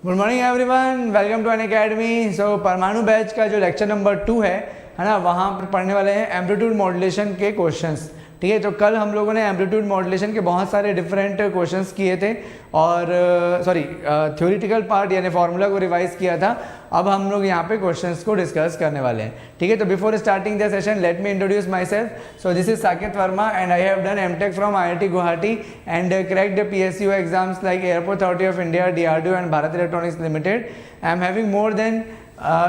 Good morning everyone, welcome to Unacademy. So Parmanu batch का जो lecture number 2 है ना, वहाँ पर पढ़ने वाले हैं एम्पलीट्यूड मॉड्यूलेशन के क्वेश्चंस। ठीक है, तो कल हम लोगों ने एम्पलीट्यूड मॉड्यूलेशन के बहुत सारे डिफरेंट क्वेश्चंस किए थे और थ्योरेटिकल पार्ट यानी फार्मूला को रिवाइज किया था। अब हम लोग यहाँ पे क्वेश्चंस को डिस्कस करने वाले हैं। ठीक है, तो before starting the session let me introduce myself. So this is Saket Verma and I have done MTech from IIT Guwahati and cracked PSU exams like airport authority of India, DRDO and Bharat electronics limited. I am having more than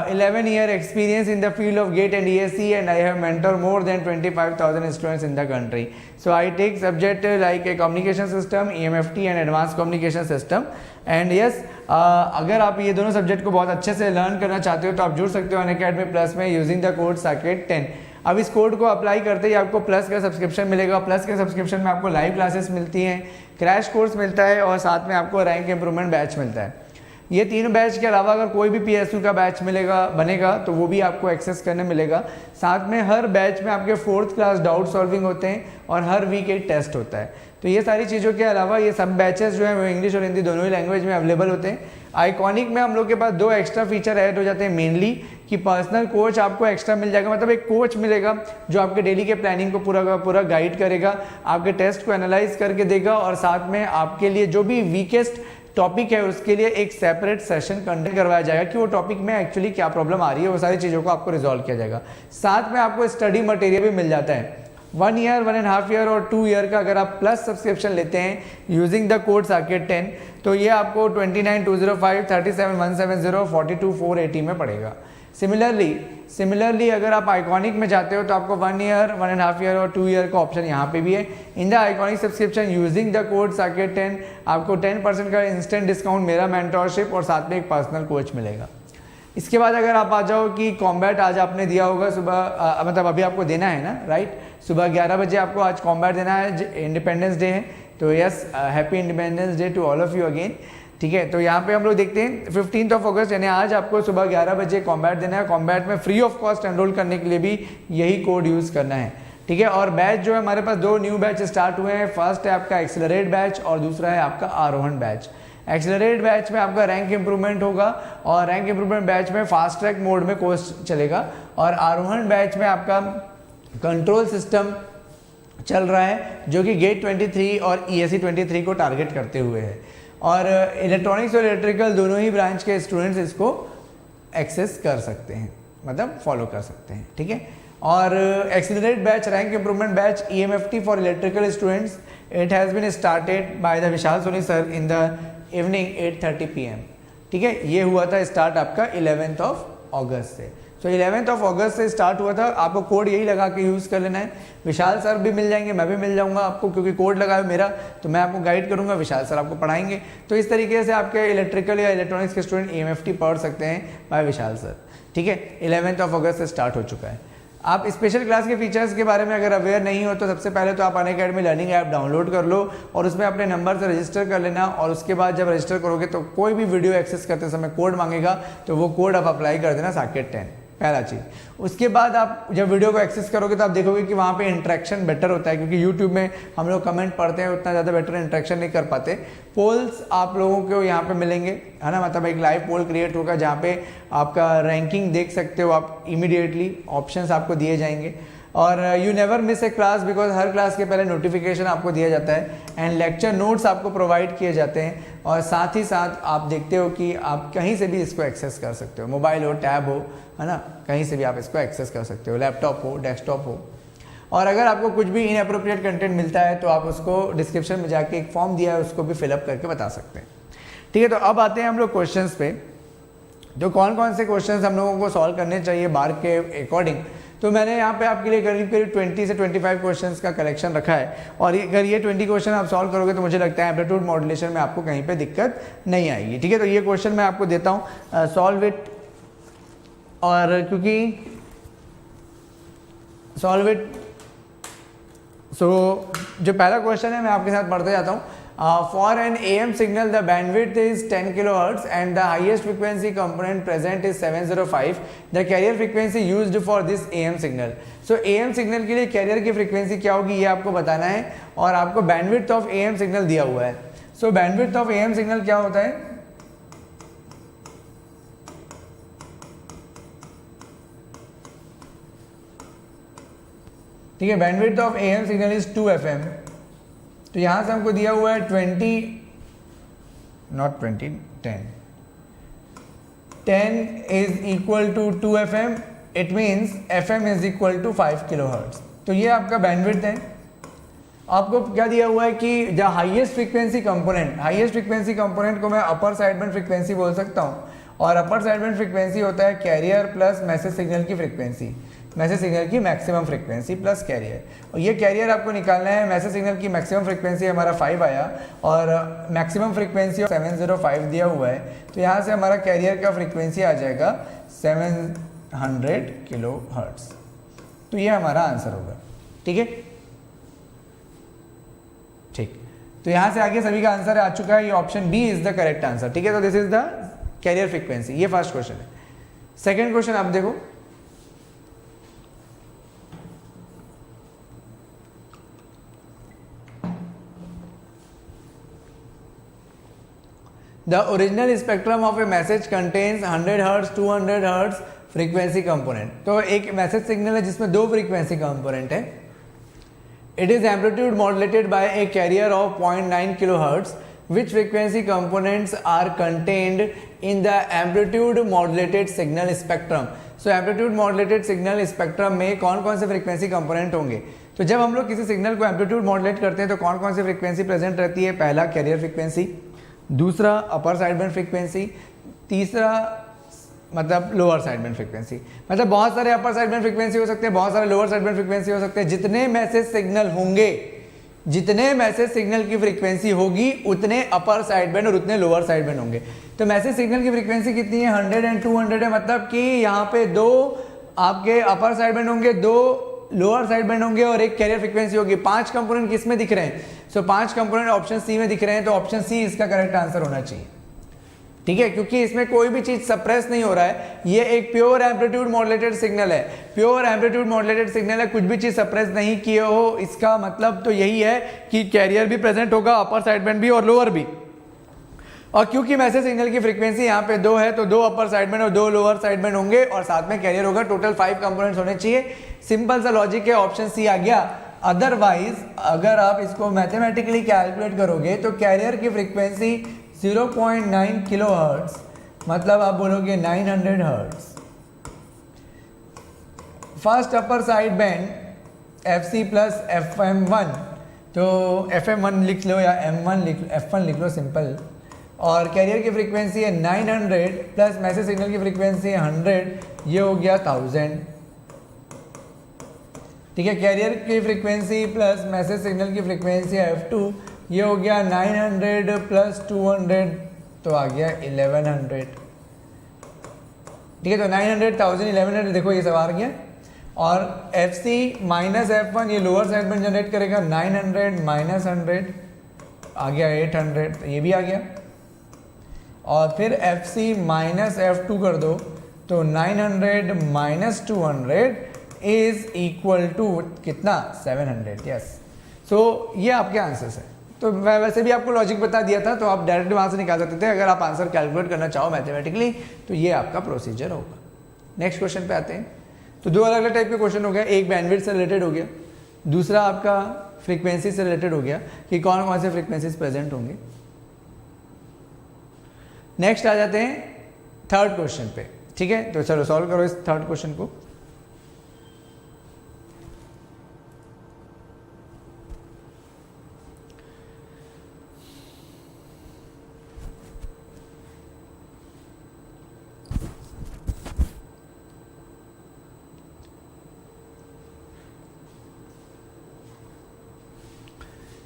11-year experience in the field of GATE and ESE, and I have mentored more than 25,000 students in the country. So I take subject like a communication system, EMFT and advanced communication system. And yes, अगर आप ये दोनों subject को बहुत अच्छे से learn करना चाहते हो तो आप जुड़ सकते हो अनअकैडमी प्लस में यूजिंग द कोड साकेट10। अब इस कोड को अप्लाई करते ही आपको प्लस का सब्सक्रिप्शन मिलेगा। प्लस के सब्सक्रिप्शन में आपको लाइव क्लासेस मिलती हैं, क्रैश कोर्स मिलता है और साथ में आपको रैंक इंप्रूवमेंट बैच मिलता है। ये तीनों बैच के अलावा अगर कोई भी PSU का बैच बनेगा तो वो भी आपको एक्सेस करने मिलेगा। साथ में हर बैच में आपके 4th क्लास डाउट सॉल्विंग होते हैं और हर वीक एक टेस्ट होता है। तो ये सारी चीज़ों के अलावा ये सब बैचेस जो हैं वो इंग्लिश और हिंदी दोनों ही लैंग्वेज में अवेलेबल होते हैं। आइकॉनिक में हम लोग के पास 2 एक्स्ट्रा फीचर ऐड हो जाते हैं, मेनली कि पर्सनल कोच आपको एक्स्ट्रा मिल जाएगा। मतलब एक कोच मिलेगा जो आपके डेली के प्लानिंग को पूरा गाइड करेगा, आपके टेस्ट को एनालाइज करके देगा और साथ में आपके लिए जो भी वीकेस्ट टॉपिक है उसके लिए एक सेपरेट सेशन कंडक्ट करवाया जाएगा कि वो टॉपिक में एक्चुअली क्या प्रॉब्लम आ रही है, वो सारी चीज़ों को आपको रिजॉल्व किया जाएगा। साथ में आपको स्टडी मटेरियल भी मिल जाता है। 1 ईयर, 1.5 ईयर और 2 ईयर का अगर आप प्लस सब्सक्रिप्शन लेते हैं यूजिंग द कोड साकेट10 तो ये आपको 29,205, 37,170, 42,480 में पड़ेगा। सिमिलरली अगर आप आइकॉनिक में जाते हो तो आपको 1 ईयर, 1.5 ईयर और 2 ईयर का ऑप्शन यहाँ पे भी है। In the iconic subscription using the code साकेट10 आपको 10% का इंस्टेंट डिस्काउंट, मेरा मेंटोरशिप और साथ में एक पर्सनल कोच मिलेगा। इसके बाद अगर आप आ जाओ कि कॉम्बैट आज आपने दिया होगा सुबह, मतलब अभी आपको देना है ना, राइट? सुबह 11 बजे आपको आज कॉम्बैट देना है, इंडिपेंडेंस डे है। तो yes, happy independence day to all of you again. ठीक है, तो यहाँ पे हम लोग देखते हैं 15 अगस्त यानी आज आपको सुबह 11 बजे कॉम्बैट देना है। कॉम्बैट में फ्री ऑफ कॉस्ट एनरोल करने के लिए भी यही कोड यूज़ करना है। ठीक है, और बैच जो है हमारे पास 2 न्यू बैच स्टार्ट हुए हैं। फर्स्ट है आपका एक्सेलरेट बैच और दूसरा है आपका आरोहण बैच। एक्सेलरेट बैच में आपका रैंक इंप्रूवमेंट होगा और रैंक इंप्रूवमेंट बैच में फास्ट ट्रैक मोड में कोर्स चलेगा और आरोहण बैच में आपका कंट्रोल सिस्टम चल रहा है जो कि गेट 23 और ESE 23 को टारगेट करते हुए है और इलेक्ट्रॉनिक्स और इलेक्ट्रिकल दोनों ही ब्रांच के स्टूडेंट्स इसको एक्सेस कर सकते हैं, मतलब फॉलो कर सकते हैं। ठीक है, और accelerate batch, rank improvement batch, EMFT for electrical students, it has been started by the Vishal Soni sir in the evening 8:30 PM। ठीक है, ये हुआ था स्टार्ट आपका 11th अगस्त से। तो 11th अगस्त से स्टार्ट हुआ था। आपको कोड यही लगा के यूज़ कर लेना है। विशाल सर भी मिल जाएंगे, मैं भी मिल जाऊंगा आपको, क्योंकि कोड लगा है मेरा तो मैं आपको गाइड करूंगा, विशाल सर आपको पढ़ाएंगे। तो इस तरीके से आपके इलेक्ट्रिकल या इलेक्ट्रॉनिक्स के स्टूडेंट EMFT पढ़ सकते हैं बाय विशाल सर। ठीक है, 11th अगस्त से स्टार्ट हो चुका है। आप स्पेशल क्लास के फीचर्स के बारे में अगर अवेयर नहीं हो तो सबसे पहले तो आप अनअकैडमी लर्निंग ऐप डाउनलोड कर लो और उसमें अपने नंबर से रजिस्टर कर लेना और उसके बाद जब रजिस्टर करोगे तो कोई भी वीडियो एक्सेस करते समय कोड मांगेगा तो वो कोड आप अप्लाई कर देना साकेट10, पहला चीज़। उसके बाद आप जब वीडियो को एक्सेस करोगे तो आप देखोगे कि वहाँ पे इंटरेक्शन बेटर होता है, क्योंकि यूट्यूब में हम लोग कमेंट पढ़ते हैं, उतना ज़्यादा बेटर इंटरेक्शन नहीं कर पाते। पोल्स आप लोगों को यहाँ पे मिलेंगे, है ना, मतलब एक लाइव पोल क्रिएट होगा जहाँ पे आपका रैंकिंग देख सकते हो आप इमीडिएटली, ऑप्शंस आपको दिए जाएंगे और you never miss A class because her class के पहले नोटिफिकेशन आपको दिया जाता है एंड लेक्चर नोट्स आपको प्रोवाइड किए जाते हैं और साथ ही साथ आप देखते हो कि आप कहीं से भी इसको एक्सेस कर सकते हो, मोबाइल हो, टैब हो, है ना, कहीं से भी आप इसको एक्सेस कर सकते हो, लैपटॉप हो, डेस्कटॉप हो। और अगर आपको कुछ भी इनअप्रोप्रिएट कंटेंट मिलता है तो आप उसको डिस्क्रिप्शन में जाके एक फॉर्म दिया है उसको भी फिलअप करके बता सकते हैं। ठीक है, तो अब आते हैं हम लोग क्वेश्चंस पे। जो कौन कौन से क्वेश्चंस हम लोगों को सॉल्व करने चाहिए बार के अकॉर्डिंग, तो मैंने यहाँ पे आपके लिए करीब 20 से 25 क्वेश्चंस का कलेक्शन रखा है और अगर ये 20 क्वेश्चन आप सॉल्व करोगे तो मुझे लगता है एम्पलीट्यूड मॉड्यूलेशन में आपको कहीं पे दिक्कत नहीं आएगी। ठीक है, तो ये क्वेश्चन मैं आपको देता हूँ, सॉल्व इट। और क्योंकि सॉल्व इट, सो जो पहला क्वेश्चन है मैं आपके साथ पढ़ते जाता हूँ। For an AM signal, the bandwidth is 10 kHz and the highest frequency component present is 705. The carrier frequency used for this AM signal. So AM signal के लिए carrier की frequency क्या होगी ये आपको बताना है और आपको bandwidth of AM signal दिया हुआ है। So bandwidth of AM signal क्या होता है? ठीक है। Bandwidth of AM signal is 2 FM। तो यहाँ से हमको दिया हुआ है 20 not 20 10 is equal to 2 FM। It means FM is equal to 5 kilohertz. तो ये आपका बैंडविड्थ है। आपको क्या दिया हुआ है कि जो हाईएस्ट फ्रीक्वेंसी कंपोनेंट को मैं अपर साइडबैंड फ्रीक्वेंसी बोल सकता हूँ, और अपर साइडबैंड फ्रीक्वेंसी होता है कैरियर प्लस मैसेज सिग्नल की फ्रीक्वेंसी, मैसेज सिग्नल की मैक्सिमम फ्रीक्वेंसी प्लस कैरियर। और ये कैरियर आपको निकालना है। मैसेज सिग्नल की मैक्सिमम फ्रीक्वेंसी हमारा 5 आया और मैक्सिमम फ्रीक्वेंसी 705 दिया हुआ है। तो यहाँ से हमारा कैरियर का फ्रीक्वेंसी आ जाएगा 700 किलोहर्ट्ज। तो ये हमारा आंसर होगा। ठीक है, ठीक। तो यहाँ से आगे सभी का आंसर आ चुका है। ये option B is the correct answer. ठीक है, तो this is the carrier frequency. ये फर्स्ट क्वेश्चन है। सेकेंड क्वेश्चन आप देखो, The original spectrum of a message contains 100 Hz, 200 Hz frequency component। तो एक मैसेज सिग्नल है जिसमें दो फ्रीक्वेंसी कंपोनेंट है। It is amplitude modulated by a carrier of 0.9 kilohertz. Which frequency components are contained in the amplitude modulated signal spectrum? So amplitude modulated signal spectrum में कौन कौन से फ्रीक्वेंसी कंपोनेंट होंगे? तो जब हम लोग किसी सिग्नल को एम्पलीट्यूड मॉडुलेट करते हैं तो कौन कौन सी फ्रीक्वेंसी प्रेजेंट रहती है? पहला कैरियर फ्रीक्वेंसी, दूसरा अपर साइडबैंड फ्रीक्वेंसी, तीसरा मतलब लोअर साइडबैंड फ्रीक्वेंसी। मतलब बहुत सारे अपर साइडबैंड फ्रीक्वेंसी हो सकते हैं, बहुत सारे लोअर साइडबैंड फ्रीक्वेंसी हो सकते हैं। जितने मैसेज सिग्नल होंगे, जितने मैसेज सिग्नल की फ्रीक्वेंसी होगी उतने अपर साइडबैंड और उतने लोअर साइडबैंड होंगे। तो मैसेज सिग्नल की फ्रीक्वेंसी कितनी है? 100 एंड 200 है। मतलब कि यहाँ पे दो आपके अपर साइडबैंड होंगे, दो लोअर साइडबैंड होंगे और एक कैरियर फ्रीक्वेंसी होगी। 5 कंपोनेंट किस में दिख रहे हैं? सो 5 कंपोनेंट ऑप्शन सी में दिख रहे हैं। तो ऑप्शन सी इसका करेक्ट आंसर होना चाहिए। ठीक है, क्योंकि इसमें कोई भी चीज सप्रेस नहीं हो रहा है। ये एक प्योर एम्पलीट्यूड मॉडुलेटेड सिग्नल है, प्योर एम्पलीट्यूड मॉडुलेटेड सिग्नल है। कुछ भी चीज सप्रेस नहीं किए हो, इसका मतलब तो यही है कि कैरियर भी प्रेजेंट होगा, अपर साइडबैंड भी और लोअर भी। और क्योंकि मैसेज सिग्नल की फ्रीक्वेंसी यहाँ पे 2 है तो 2 अपर साइडबैंड और 2 लोअर साइडबैंड होंगे और साथ में कैरियर होगा। टोटल 5 कंपोनेंट्स होने चाहिए। सिंपल सा लॉजिक है, ऑप्शन सी आ गया। अदरवाइज अगर आप इसको मैथमेटिकली कैलकुलेट करोगे तो कैरियर की फ्रीक्वेंसी 0.9 किलोहर्ट्ज, मतलब आप बोलोगे 900 hertz. First upper side band FC plus FM1, तो FM1 लिख लो या F1 लिख लो सिंपल। और कैरियर की फ्रीक्वेंसी है 900 प्लस मैसेज सिग्नल की फ्रीक्वेंसी है 100, ये हो गया 1000। ठीक है, कैरियर की फ्रीक्वेंसी प्लस मैसेज सिग्नल की फ्रीक्वेंसी है F2, ये हो गया 900 प्लस 200, तो आ गया 1100। ठीक है, तो 900, 1000, 1100 देखो ये सब आ गया। और FC माइनस F1 ये लोअर साइड में जनरेट करेगा 900 माइनस 100 आ गया 800, तो ये भी आ गया। और फिर FC माइनस F2 कर दो तो 900 माइनस 200 इज इक्वल टू कितना? 700। यस, सो ये आपके आंसर्स है। तो मैं वैसे भी आपको लॉजिक बता दिया था, तो आप डायरेक्ट वहाँ से निकाल सकते थे। अगर आप आंसर कैलकुलेट करना चाहो मैथमेटिकली तो ये आपका प्रोसीजर होगा। नेक्स्ट क्वेश्चन पे आते हैं। तो 2 अलग अलग टाइप के क्वेश्चन हो गया। एक बैंडविड्थ से रिलेटेड हो गया, दूसरा आपका फ्रीक्वेंसी से रिलेटेड हो गया कि कौन कौन से फ्रीक्वेंसीज प्रेजेंट होंगे। नेक्स्ट आ जाते हैं थर्ड क्वेश्चन पे। ठीक है, तो चलो सॉल्व करो इस थर्ड क्वेश्चन को।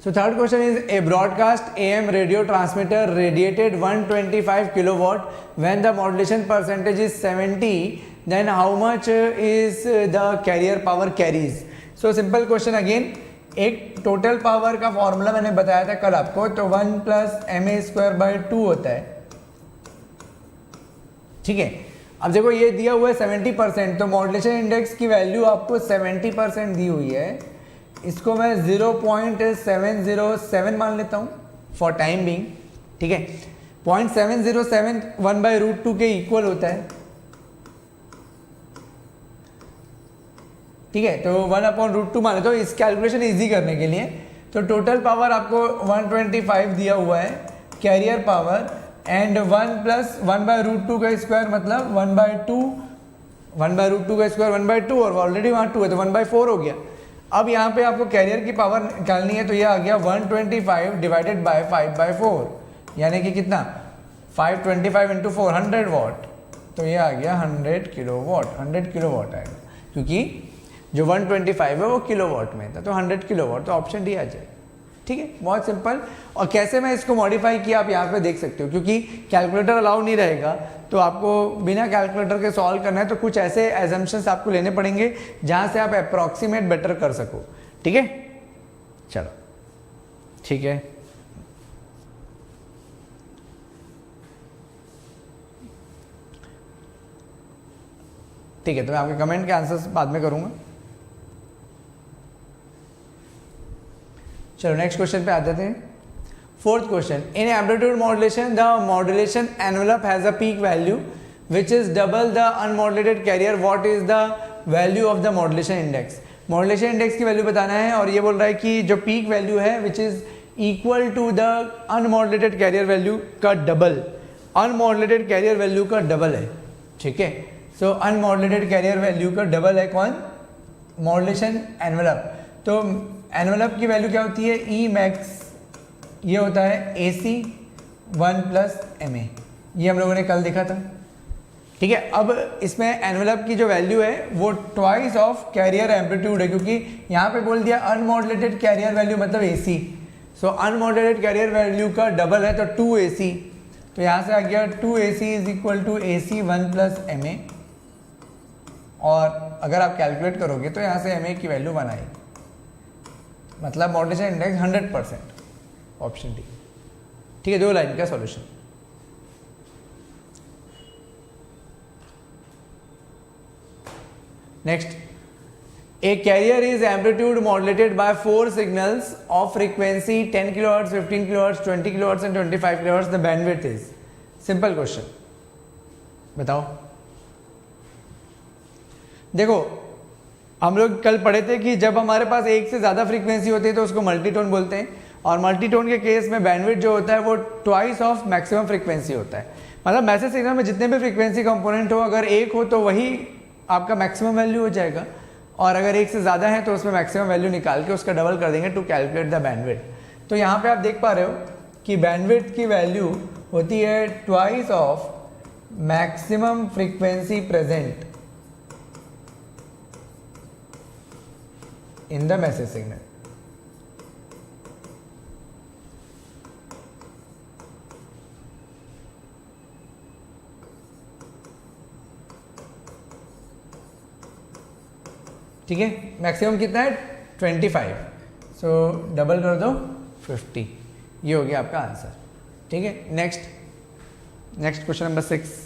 So third question is a broadcast AM radio transmitter radiated 125 kilowatt when the modulation percentage is 70, then how much is the carrier power carries? So simple question again, एक total power का formula मैंने बताया था कल आपको, तो 1 plus ma²/2 होता है। ठीक है, अब देखो ये दिया हुआ है 70%, तो मॉड्यूलेशन इंडेक्स की वैल्यू आपको 70% दी हुई है। इसको मैं 0.707 मान लेता हूँ फॉर टाइम बीइंग। ठीक है, 0.707 1/√2 के इक्वल होता है। ठीक है, तो 1/√2 मान लेते हो इस कैलकुलेशन इजी करने के लिए। तो टोटल पावर आपको 125 दिया हुआ है कैरियर पावर, एंड 1 + 1/√2 का स्क्वायर मतलब 1/2, 1/√2 का स्क्वायर 1/2, और ऑलरेडी वहाँ 2 है तो 1/4 हो गया। अब यहाँ पे आपको कैरियर की पावर निकालनी है, तो ये आ गया 125 डिवाइडेड बाय 5/4, यानी कि कितना 525 × 4 100 वाट, तो ये आ गया 100 किलोवाट, 100 किलोवाट आएगा, क्योंकि जो 125 है वो किलोवाट में था, तो 100 किलोवाट, तो ऑप्शन डी आ जाएगा। ठीक है, बहुत सिंपल। और कैसे मैं इसको मॉडिफाई किया आप यहाँ पे देख सकते हो, क्योंकि कैलकुलेटर अलाउ नहीं रहेगा, तो आपको बिना कैलकुलेटर के सॉल्व करना है, तो कुछ ऐसे एजम्पशंस आपको लेने पड़ेंगे जहाँ से आप अप्रॉक्सीमेट बेटर कर सको। ठीक है, चलो ठीक है। ठीक है, तो मैं आपके कमेंट के आंसर्स बाद में करूँगा। चलो नेक्स्ट क्वेश्चन पे आ जाते हैं। Fourth question, in amplitude modulation the modulation envelope has a peak value which is double the unmodulated carrier, what is the value of the modulation index. Modulation index की value बताना है, और ये बोल रहा है कि जो पीक वैल्यू है which is equal to the unmodulated carrier value का डबल, अनमॉड्यूलेटेड कैरियर वैल्यू का डबल है। ठीक है, सो अनमॉड्यूलेटेड कैरियर वैल्यू का डबल है कौन, मॉड्यूलेशन एनवेलप। तो एनवेलप की वैल्यू क्या होती है, ई मैक्स, ये होता है AC 1 + MA, ये हम लोगों ने कल देखा था। ठीक है, अब इसमें एनवेलप की जो वैल्यू है वो ट्वाइस ऑफ कैरियर एम्पलीट्यूड है, क्योंकि यहाँ पे बोल दिया अनमॉड्यूलेटेड कैरियर वैल्यू मतलब AC, सो अनमॉड्यूलेटेड कैरियर वैल्यू का डबल है तो 2AC, तो यहाँ से आ गया 2AC = AC 1 + MA, और अगर आप कैलकुलेट करोगे तो यहाँ से MA की वैल्यू 1 आएगी, मतलब मॉड्यूलेशन इंडेक्स 100%, ऑप्शन डी। ठीक है, 2 लाइन का solution. Next, a carrier is amplitude modulated by 4 signals of frequency 10 kHz, 15 kHz, 20 kHz and 25 kHz, the bandwidth is. Simple question, बताओ। देखो, हम लोग कल पढ़े थे कि जब हमारे पास एक से ज़्यादा फ्रीक्वेंसी होती है तो उसको मल्टीटोन बोलते हैं, और मल्टीटोन के केस में बैंडविड्थ जो होता है वो ट्वाइस ऑफ मैक्सिमम फ्रीक्वेंसी होता है। मतलब मैसेज सिग्नल में जितने भी फ्रीक्वेंसी कंपोनेंट हो, अगर एक हो तो वही आपका मैक्सिमम वैल्यू हो जाएगा, और अगर एक से ज़्यादा है तो उसमें मैक्सिमम वैल्यू निकाल के उसका डबल कर देंगे टू कैलकुलेट द बैंडविड्थ। तो यहाँ पे आप देख पा रहे हो कि बैंडविड्थ की वैल्यू होती है twice of maximum frequency present in the message signal। ठीक है, मैक्सिमम कितना है 25, सो डबल कर दो 50, ये हो गया आपका आंसर। ठीक है, next question number 6,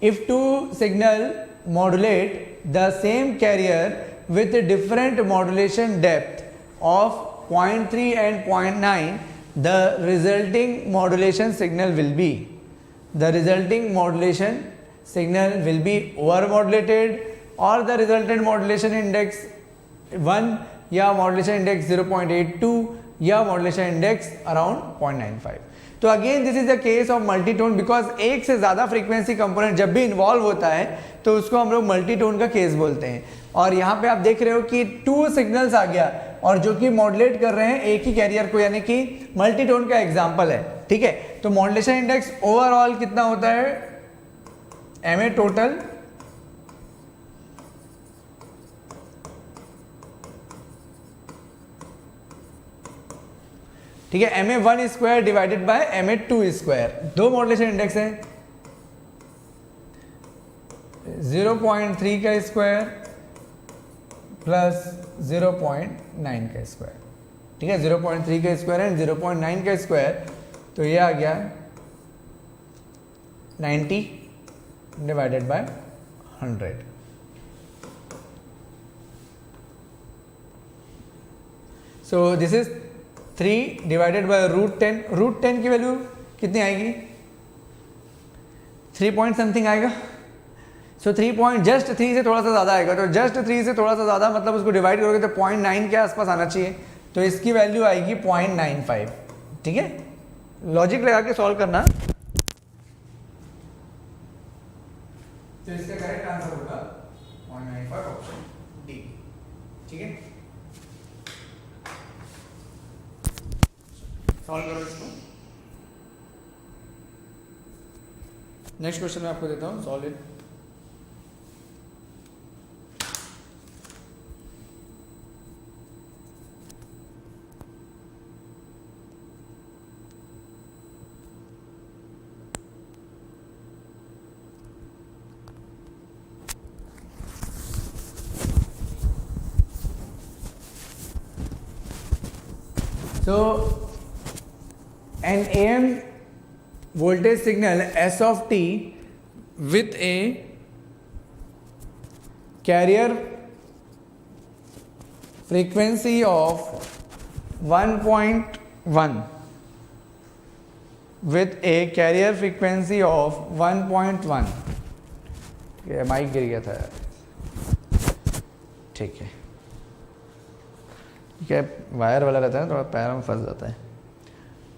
if 2 signal modulate the same carrier with different modulation depth of 0.3 and 0.9, the resulting modulation signal will be, the resulting modulation signal will be over modulated, or the resultant modulation index 1, या modulation index 0.82, या modulation index around 0.95। तो again this is the case of multitone, because एक से ज़्यादा frequency component जब भी involve होता है तो उसको हम लोग मल्टीटोन का केस बोलते हैं। और यहाँ पे आप देख रहे हो कि 2 सिग्नल्स आ गया, और जो कि मॉड्यूलेट कर रहे हैं एक ही कैरियर को, यानी कि मल्टीटोन का एग्जाम्पल है। ठीक है, तो मॉड्यूलेशन इंडेक्स ओवरऑल कितना होता है, MA टोटल ठीक है, MA1 square divided bye MA2 square, 2 modulation index है, 0.3 का स्क्वायर प्लस 0.9 का स्क्वायर। ठीक है, 0.3 का स्क्वायर एंड 0.9 का स्क्वायर, तो ये आ गया 90 divided by 100। So this is 3 divided by √10। √10 की वैल्यू कितनी आएगी, 3 पॉइंट समथिंग आएगा। सो 3 पॉइंट जस्ट 3 से थोड़ा सा ज़्यादा आएगा, तो जस्ट 3 से थोड़ा सा ज़्यादा मतलब उसको डिवाइड करोगे तो 0.9 के आसपास आना चाहिए, तो इसकी वैल्यू आएगी 0.95। ठीक है, लॉजिक लगा के सॉल्व करना। तो इसका करेक्ट आंसर होगा 0.95 ऑप्शन डी। ठीक है, सॉल्व करो इसको। नेक्स्ट क्वेश्चन मैं आपको देता हूँ, solve it. So an AM voltage signal S of t with a carrier frequency of 1.1 with a carrier frequency of 1.1, ये माइक गिर गया था यार। ठीक है, ठीक है, वायर वाला रहता है थोड़ा पैर में फंस जाता है।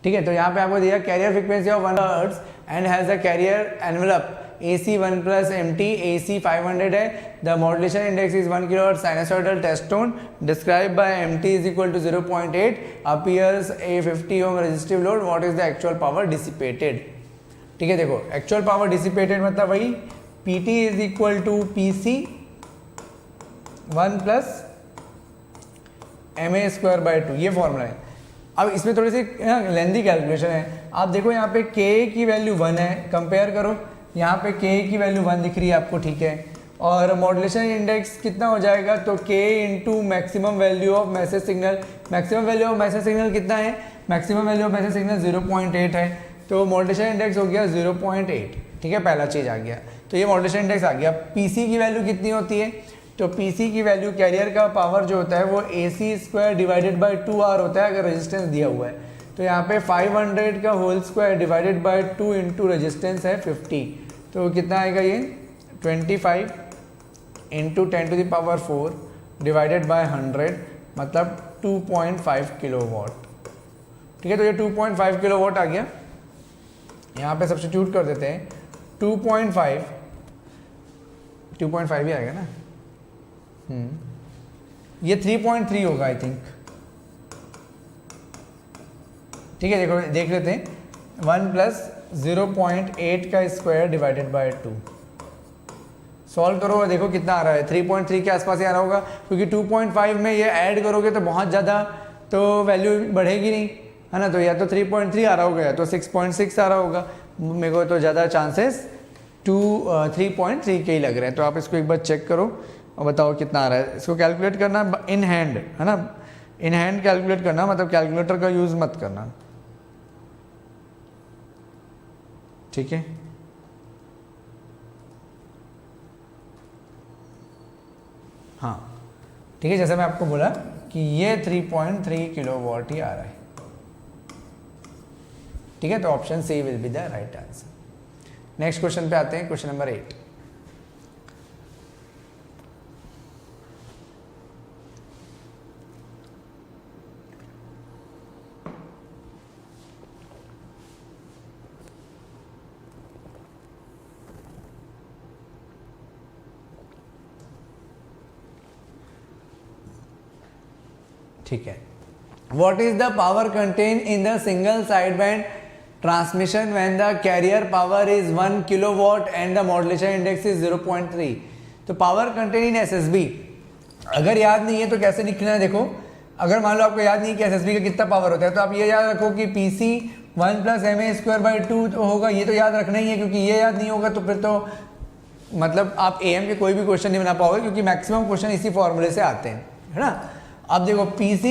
ठीक है, तो यहाँ पे आपको दिया carrier frequency of 1 hertz and has the carrier envelope AC 1 plus MT, AC 500 है। The modulation index is 1 kilohertz sinusoidal test tone describe by MT is equal to 0.8 appears a 50 ohm resistive load, what is the actual power dissipated. ठीक है, देखो actual power dissipated मतलब वही PT is equal to PC 1 plus MA²/2, ये formula है। अब इसमें थोड़ी सी लेंथी कैलकुलेशन है। आप देखो यहाँ पे K की वैल्यू 1 है, कंपेयर करो, यहाँ पे K की वैल्यू 1 दिख रही है आपको। ठीक है, और मॉड्यूलेशन इंडेक्स कितना हो जाएगा, तो K into maximum value of message signal. Maximum value of message signal कितना है, maximum value of message signal 0.8 है, तो मॉड्यूलेशन इंडेक्स हो गया 0.8। ठीक है, पहला चीज़ आ गया, तो ये मॉड्यूलेशन इंडेक्स आ गया। PC की वैल्यू कितनी होती है, तो PC की वैल्यू कैरियर का पावर जो होता है वो AC² डिवाइडेड बाय 2R होता है अगर रेजिस्टेंस दिया हुआ है। तो यहाँ पे 500 का whole square divided by 2 into resistance है 50, तो कितना आएगा ये 25 इंटू 10⁴ डिवाइडेड बाय 100 मतलब 2.5 किलोवाट। ठीक है, तो ये 2.5 किलोवाट आ गया। यहाँ पे सब्स्टिट्यूट कर देते हैं 2.5 ही आएगा ना। ये 3.3 होगा आई थिंक। ठीक है, देखो देख लेते हैं 1 प्लस 0.8 का स्क्वायर डिवाइडेड बाय 2। सॉल्व करो और देखो कितना आ रहा है, 3.3 के आसपास ही आ रहा होगा, क्योंकि 2.5 में ये ऐड करोगे तो बहुत ज़्यादा तो वैल्यू बढ़ेगी नहीं, है ना। तो या तो 3.3 आ रहा होगा या तो 6.6 आ रहा होगा। मेरे को तो ज़्यादा चांसेस 3.3 के ही लग रहे हैं। तो आप इसको एक बार चेक करो और बताओ कितना आ रहा है। इसको कैलकुलेट करना इन हैंड, है ना, इन हैंड कैलकुलेट करना, मतलब कैलकुलेटर का यूज़ मत करना। ठीक है, हाँ ठीक है, जैसे मैं आपको बोला कि ये 3.3 किलोवाट ही आ रहा है। ठीक है, तो option C will be the right answer. Next question पे आते हैं, क्वेश्चन नंबर 8। ठीक है, what is the power contained in the single sideband transmission when the carrier power is 1 kilowatt and the modulation index is 0.3? तो power contained in SSB अगर याद नहीं है तो कैसे लिखना है, देखो अगर मान लो आपको याद नहीं है कि SSB का कितना पावर होता है, तो आप ये याद रखो कि PC 1 प्लस MA²/2 तो होगा, ये तो याद रखना ही है, क्योंकि ये याद नहीं होगा तो फिर तो मतलब आप AM के कोई भी क्वेश्चन नहीं बना पाओगे, क्योंकि मैक्सिमम क्वेश्चन इसी फॉर्मूले से आते हैं, है ना। अब देखो PC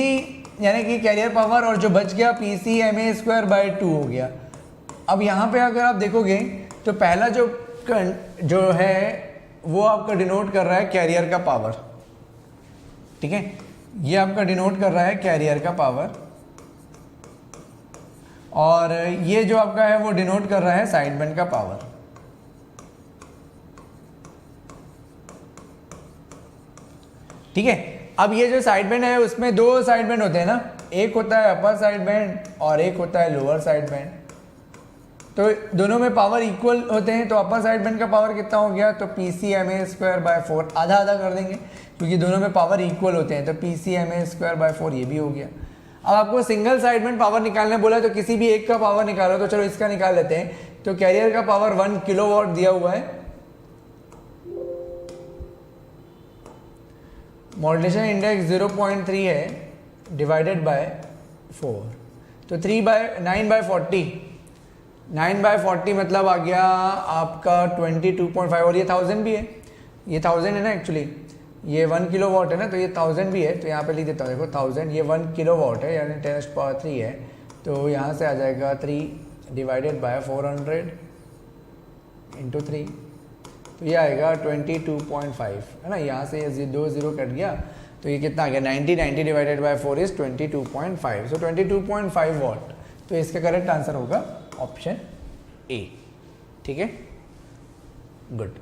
यानी कि कैरियर पावर, और जो बच गया PC MA²/2 हो गया। अब यहाँ पे अगर आप देखोगे तो पहला जो है वो आपका डिनोट कर रहा है कैरियर का पावर। ठीक है, ये आपका डिनोट कर रहा है कैरियर का पावर, और ये जो आपका है वो डिनोट कर रहा है साइड बैंड का पावर। ठीक है। अब ये जो साइड बैंड है उसमें दो साइड बैंड होते हैं ना, एक होता है अपर साइड बैंड और एक होता है लोअर साइड बैंड। तो दोनों में पावर इक्वल होते हैं, तो अपर साइड बैंड का पावर कितना हो गया, तो PCMA²/4 आधा आधा कर देंगे क्योंकि दोनों में पावर इक्वल होते हैं, तो PCMA²/4 ये भी हो गया। अब आपको सिंगल साइड बैंड पावर निकालने बोला तो किसी भी एक का पावर निकालो, तो चलो इसका निकाल लेते हैं। तो कैरियर का पावर 1 किलोवाट दिया हुआ है, मॉड्यूलेशन इंडेक्स 0.3 है डिवाइडेड बाय 4, तो 9/40 9/40 मतलब आ गया आपका 22.5, और ये 1000 भी है, ये 1000 है ना एक्चुअली, ये 1 किलोवाट है ना, तो ये 1000 भी है, तो यहाँ पे लिख देता हूँ, देखो 1000 ये 1 किलोवाट है यानी 10⁻³ है, तो यहाँ से आ जाएगा 3 डिवाइडेड बाय 400 इंटू 3, तो ये आएगा 22.5 है ना, यहाँ से ये 2 0 कट गया, तो ये कितना आ गया 90 डिवाइडेड बाय 4 इज 22.5, सो 22.5 वाट। तो इसका करेक्ट आंसर होगा ऑप्शन ए। ठीक है, गुड।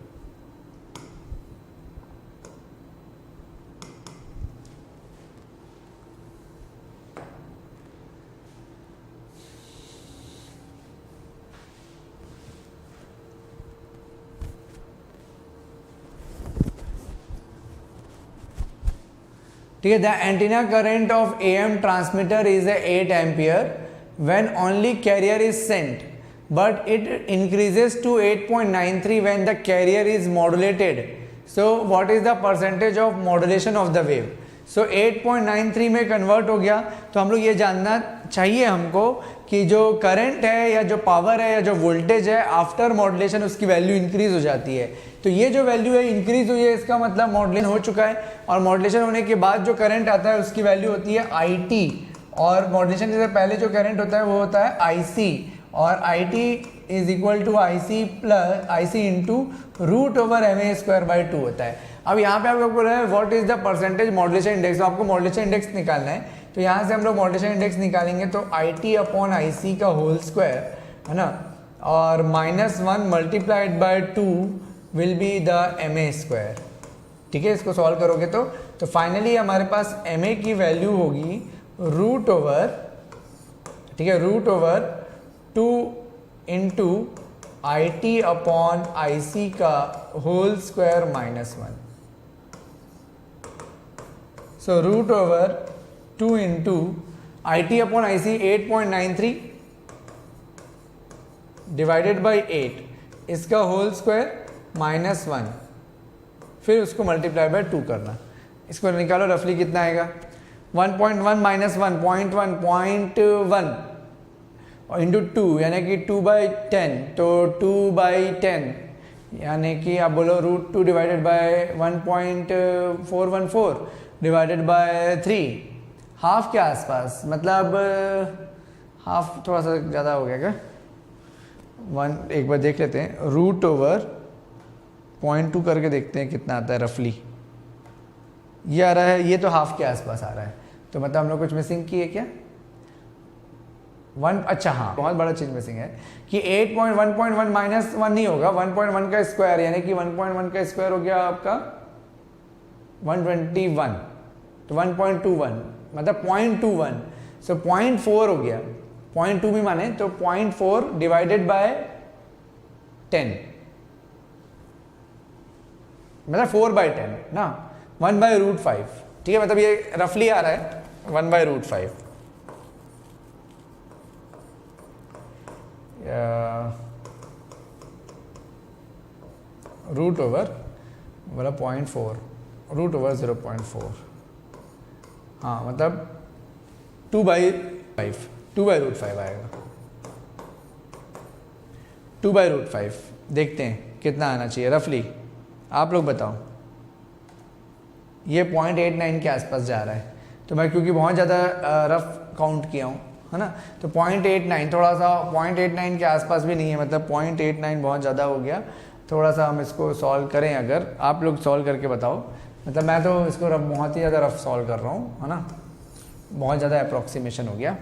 ठीक है, the antenna current of AM transmitter is 8 ampere when only carrier is sent, but it increases to 8.93 when the carrier is modulated. So what is the percentage of modulation of the wave? So 8.93 में convert हो गया, तो हम लोग ये जानना चाहिए हमको कि जो करंट है या जो पावर है या जो वोल्टेज है आफ्टर मॉड्यूलेशन उसकी वैल्यू इंक्रीज हो जाती है। तो ये जो वैल्यू है इंक्रीज हुई है, इसका मतलब मॉड्यूलेशन हो चुका है, और मॉड्यूलेशन होने के बाद जो करंट आता है उसकी वैल्यू होती है IT, और मॉड्यूलेशन से पहले जो करंट होता है वो होता है IC, और IT is equal to IC into √/MA² होता है। अब यहाँ पे आप लोग बोल रहे हैं what is the percentage modulation index, तो आपको मॉड्यूलेशन इंडेक्स निकालना है, तो यहाँ से हम लोग मॉड्यूलेशन इंडेक्स निकालेंगे, तो IT/IC का होल स्क्वायर है ना, और -1 multiplied by 2 will be the MA²। ठीक है, इसको सॉल्व करोगे तो फाइनली हमारे पास MA की वैल्यू होगी √, ठीक है, √2 इंटू IT/IC का whole square -1, so √2 into IT/IC 8.93 divided by 8, इसका होल स्क्वायर -1, फिर उसको मल्टीप्लाई बाय 2 करना, इसको निकालो रफली कितना आएगा, 1.1 माइनस 1 0.1 और इंटू 2 यानी कि 2/10, तो 2/10 यानी कि आप बोलो √2 divided by 1.414 divided by 3, half के आसपास, मतलब हाफ थोड़ा सा ज़्यादा हो गया क्या, 1 एक बार देख लेते हैं, √0.2 करके देखते हैं कितना आता है रफली, ये आ रहा है, ये तो हाफ के आसपास आ रहा है, तो मतलब हम लोग कुछ मिसिंग किए क्या, 1, अच्छा हाँ बहुत बड़ा चीज़ मिसिंग है कि 1.1 माइनस 1 नहीं होगा, 1.1 का स्क्वायर यानी कि 1.1 का स्क्वायर हो गया आपका 121, तो 1.21 मतलब 0.21, सो 0.4 हो गया, 0.2 भी माने तो 0.4 डिवाइडेड बाय 10 मतलब 4/10 ना, 1/√5। ठीक है, मतलब ये रफली आ रहा है 1/√5। √0.4 √0.4, हाँ मतलब 2/√5 आएगा, 2/√5। देखते हैं कितना आना चाहिए रफली, आप लोग बताओ। ये 0.89 के आसपास जा रहा है, तो मैं क्योंकि बहुत ज़्यादा रफ काउंट किया हूँ है ना, तो 0.89 थोड़ा सा 0.89 के आसपास भी नहीं है, मतलब 0.89 बहुत ज़्यादा हो गया। थोड़ा सा हम इसको सॉल्व करें, अगर आप लोग सॉल्व करके बताओ, मतलब मैं तो इसको बहुत ही ज़्यादा रफ सॉल्व कर रहा हूँ है ना, बहुत ज़्यादा अप्रॉक्सीमेशन हो गया।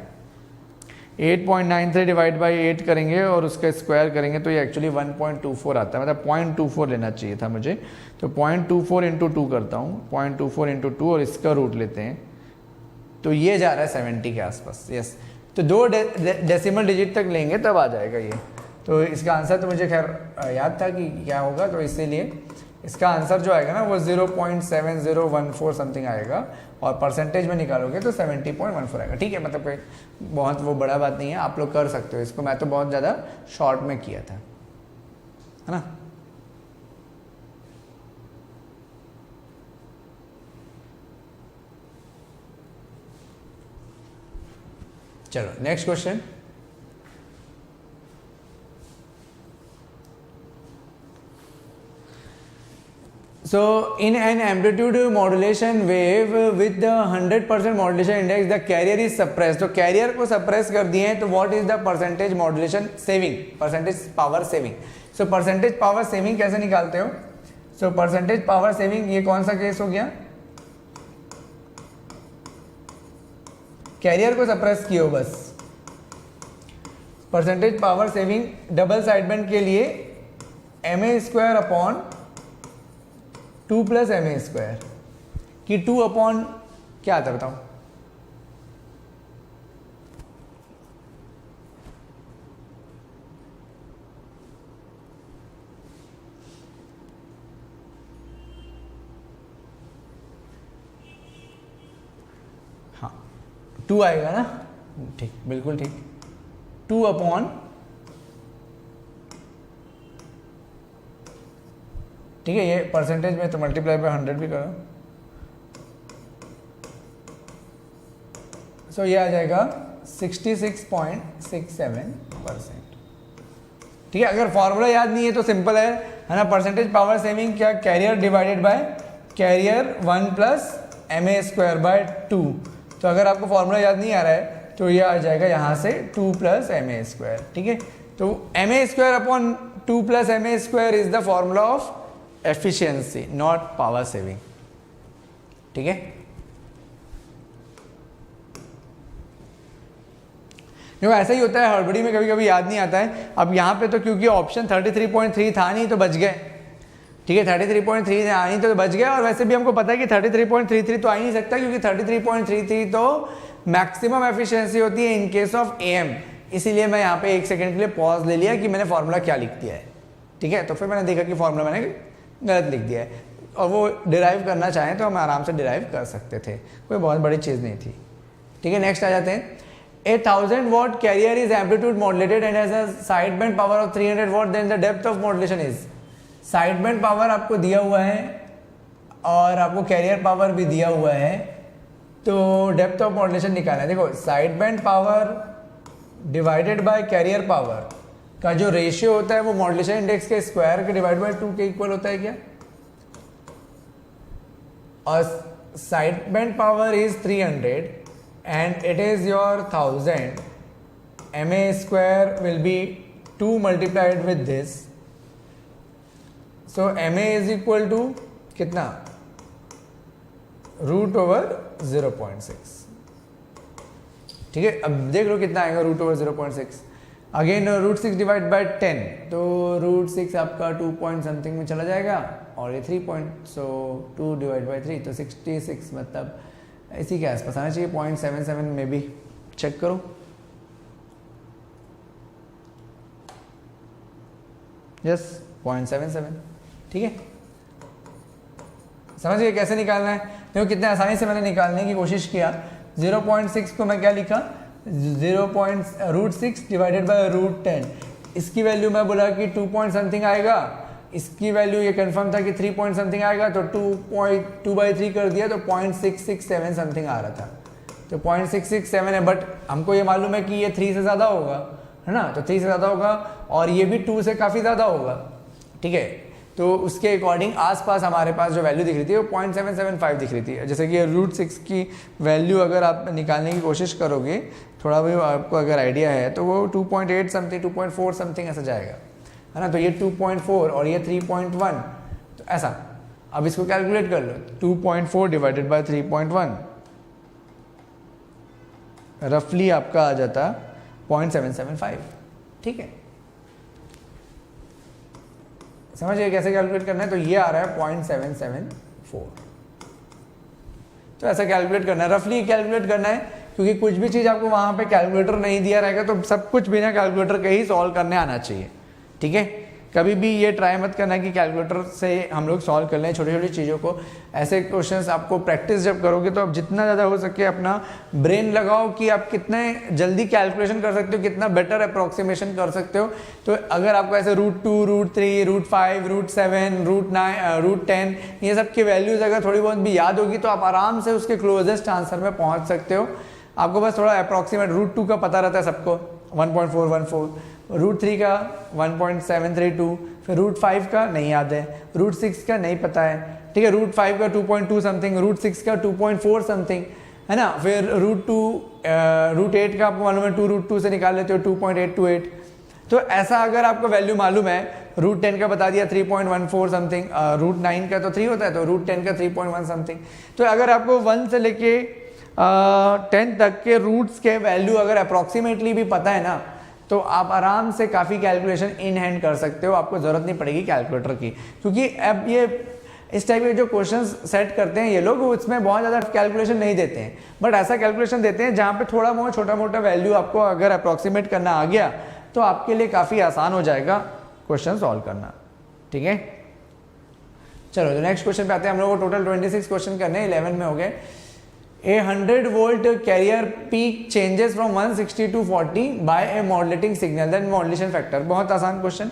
8.93 डिवाइड बाई 8 करेंगे और उसका स्क्वायर करेंगे तो ये एक्चुअली 1.24 आता है, मतलब 0.24 लेना चाहिए था मुझे। तो 0.24 इंटू 2 करता हूँ, 0.24 इंटू 2 और इसका रूट लेते हैं तो ये जा रहा है 70 के आसपास। यस, तो 2 डेसिमल डिजिट तक लेंगे तब आ जाएगा ये। तो इसका आंसर तो मुझे खैर याद था कि क्या होगा, तो इसीलिए इसका आंसर जो आएगा ना वो 0.7014 समथिंग आएगा और परसेंटेज में निकालोगे तो 70.14 आएगा। ठीक है, मतलब कोई बहुत वो बड़ा बात नहीं है, आप लोग कर सकते हो इसको। मैं तो बहुत ज़्यादा शॉर्ट में किया था, है ना। चलो next question. So in an amplitude modulation wave with the 100% modulation index, the carrier is suppressed. तो carrier को suppress कर दिए हैं तो what is the percentage modulation saving, percentage power saving. So percentage power saving कैसे निकालते हो? So percentage power saving ये कौन सा केस हो गया? कैरियर को सप्रेस किए हो बस। Percentage power saving double sideband के लिए ma² अपॉन 2 प्लस ma² कि 2 अपॉन क्या आता है बताओ? हाँ 2 आएगा ना, ठीक, बिल्कुल ठीक। 2 अपॉन, ठीक है, ये परसेंटेज में तो मल्टीप्लाई बाय 100 भी करो, सो ये आ जाएगा 66.67%। ठीक है, अगर फॉर्मूला याद नहीं है तो सिंपल है ना। परसेंटेज पावर सेविंग क्या, carrier divided by carrier 1 plus ma² by 2। तो अगर आपको फॉर्मूला याद नहीं आ रहा है तो ये आ जाएगा यहाँ से 2 प्लस ma²। ठीक है, तो ma² upon 2 plus ma² is the formula of efficiency, not power saving. ठीक है, देखो ऐसा ही होता है, हड़बड़ी में कभी कभी याद नहीं आता है। अब यहाँ पे तो क्योंकि ऑप्शन 33.3 था नहीं तो बच गए। ठीक है, 33.3 आ नहीं तो बच गए, और वैसे भी हमको पता है कि 33.33 तो आ ही नहीं सकता क्योंकि 33.33 तो मैक्सिमम एफिशिएंसी होती है इन केस ऑफ AM। इसीलिए मैं यहाँ पे 1 सेकंड के लिए पॉज ले लिया कि मैंने फॉर्मूला क्या लिख दिया है। ठीक है, तो फिर मैंने देखा कि फॉर्मूला मैंने गलत लिख दिया है, और वो डिराइव करना चाहें तो हम आराम से डिराइव कर सकते थे, कोई बहुत बड़ी चीज़ नहीं थी। ठीक है, नेक्स्ट आ जाते हैं। A 1000 watt carrier is amplitude modulated and has a sideband power of 300 watt, then the depth of modulation is। Sideband power आपको दिया हुआ है और आपको कैरियर पावर भी दिया हुआ है, तो डेप्थ ऑफ मॉड्यूलेशन निकालना है। देखो sideband power divided by carrier power का जो रेशियो होता है वो मॉड्यूलेशन इंडेक्स के स्क्वायर के डिवाइड बाय 2 के इक्वल होता है क्या? और sideband power is 300 and it is your 1000, ma² will be 2 multiplied with this, so ma is equal to कितना, √/0.6। ठीक है, अब देख लो कितना आएगा √/0.6। अगेन √6 डिवाइड बाय 10, तो √6 आपका 2 पॉइंट समथिंग में चला जाएगा और ये 3 पॉइंट, सो 2 डिवाइड बाय 3 तो 66, मतलब इसी के आसपास आना चाहिए। 0.77 में भी चेक करो। यस 0.77। ठीक है, समझ गए कैसे निकालना है? देखो कितने आसानी से मैंने निकालने की कोशिश किया। 0.6 को मैं क्या लिखा, √6 डिवाइडेड बाय √10। इसकी वैल्यू मैं बोला कि 2 पॉइंट समथिंग आएगा, इसकी वैल्यू ये कंफर्म था कि 3 पॉइंट समथिंग आएगा, तो 2/3 कर दिया तो 0.667 समथिंग आ रहा था। तो 0.667 है, बट हमको ये मालूम है कि ये 3 से ज़्यादा होगा, है ना, तो 3 से ज़्यादा होगा और ये भी 2 से काफ़ी ज़्यादा होगा। ठीक है, तो उसके अकॉर्डिंग आसपास हमारे पास जो वैल्यू दिख रही थी वो 0.775 दिख रही थी। जैसे कि √6 की वैल्यू अगर आप निकालने की कोशिश करोगे, थोड़ा भी आपको अगर आइडिया है, तो वो 2.8 समथिंग 2.4 समथिंग ऐसा जाएगा, है ना। तो ये 2.4 और ये 3.1, तो ऐसा। अब इसको कैलकुलेट कर लो, 2.4 डिवाइडेड बाय 3.1 रफली आपका आ जाता 0.775। ठीक है, समझिए कैसे कैलकुलेट करना है। तो ये आ रहा है 0.774। तो ऐसा कैलकुलेट करना है, रफली कैलकुलेट करना है, क्योंकि कुछ भी चीज़ आपको वहाँ पे कैलकुलेटर नहीं दिया रहेगा तो सब कुछ बिना कैलकुलेटर के ही सॉल्व करने आना चाहिए। ठीक है, कभी भी ये ट्राई मत करना कि कैलकुलेटर से हम लोग सॉल्व कर लें छोटी छोटी चीज़ों को। ऐसे क्वेश्चंस आपको प्रैक्टिस जब करोगे तो आप जितना ज़्यादा हो सके अपना ब्रेन लगाओ कि आप कितने जल्दी कैलकुलेशन कर सकते हो, कितना बेटर अप्रॉक्सीमेशन कर सकते हो। तो अगर आपको ऐसे √2, √3, √5, √7, √9, √10 ये सब की वैल्यूज़ अगर थोड़ी बहुत भी याद होगी तो आप आराम से उसके क्लोजेस्ट आंसर में पहुँच सकते हो। आपको बस थोड़ा अप्रॉक्सीमेट √2 का पता रहता है सबको, 1.414, √3 का 1.732, फिर √5 का नहीं याद है, √6 का नहीं पता है। ठीक है, √5 का 2.2 समथिंग, √6 का 2.4 समथिंग, है ना। फिर √8 का आपको मालूम है, 2 √2 से निकाल लेते हो 2.828। तो ऐसा अगर आपको वैल्यू मालूम है, √10 का बता दिया 3.14 समथिंग, √9 का तो 3 होता है तो √10 का 3.1 समथिंग। तो अगर आपको 1 से लेके 10 तक के रूट्स के वैल्यू अगर अप्रॉक्सीमेटली भी पता है ना, तो आप आराम से काफ़ी कैलकुलेशन इन हैंड कर सकते हो। आपको ज़रूरत नहीं पड़ेगी कैलकुलेटर की, क्योंकि अब ये इस टाइप के जो क्वेश्चंस सेट करते हैं ये लोग, उसमें बहुत ज़्यादा कैलकुलेशन नहीं देते हैं, बट ऐसा कैलकुलेशन देते हैं जहाँ पे थोड़ा बहुत छोटा मोटा वैल्यू आपको अगर अप्रॉक्सीमेट करना आ गया तो आपके लिए काफ़ी आसान हो जाएगा क्वेश्चन सॉल्व करना। ठीक है, चलो तो नेक्स्ट क्वेश्चन पे आते हैं। हम लोग को टोटल 26 क्वेश्चन करने, 11 में हो गए। A 100 volt carrier peak changes from 160 to 40 by a modulating signal, then modulation factor। बहुत आसान क्वेश्चन।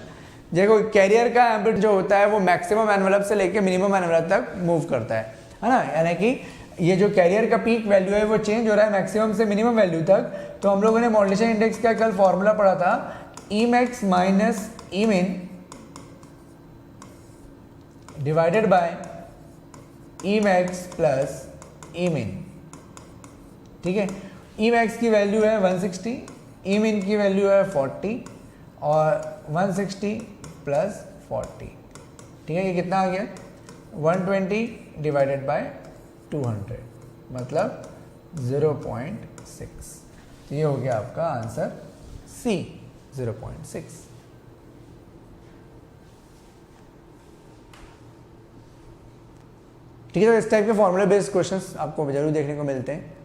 देखो कैरियर का एम्पलीट्यूड जो होता है वो मैक्सिमम एनवेलप से लेके मिनिमम एनवेलप तक मूव करता है ना। यानी कि ये जो कैरियर का पीक वैल्यू है वो चेंज हो रहा है मैक्सिमम से मिनिमम वैल्यू तक। तो हम लोगों ने मॉड्यूलेशन इंडेक्स का कल फॉर्मूला पढ़ा था, Emax minus Emin divided by Emax plus Emin। ठीक है, Emax की वैल्यू है 160, Emin की वैल्यू है 40 और 160 प्लस 40। ठीक है, ये कितना आ गया 120 डिवाइडेड बाय 200 मतलब 0.6। तो ये हो गया आपका आंसर सी, 0.6। ठीक है, तो इस टाइप के फॉर्मूला बेस्ड क्वेश्चंस आपको जरूर देखने को मिलते हैं।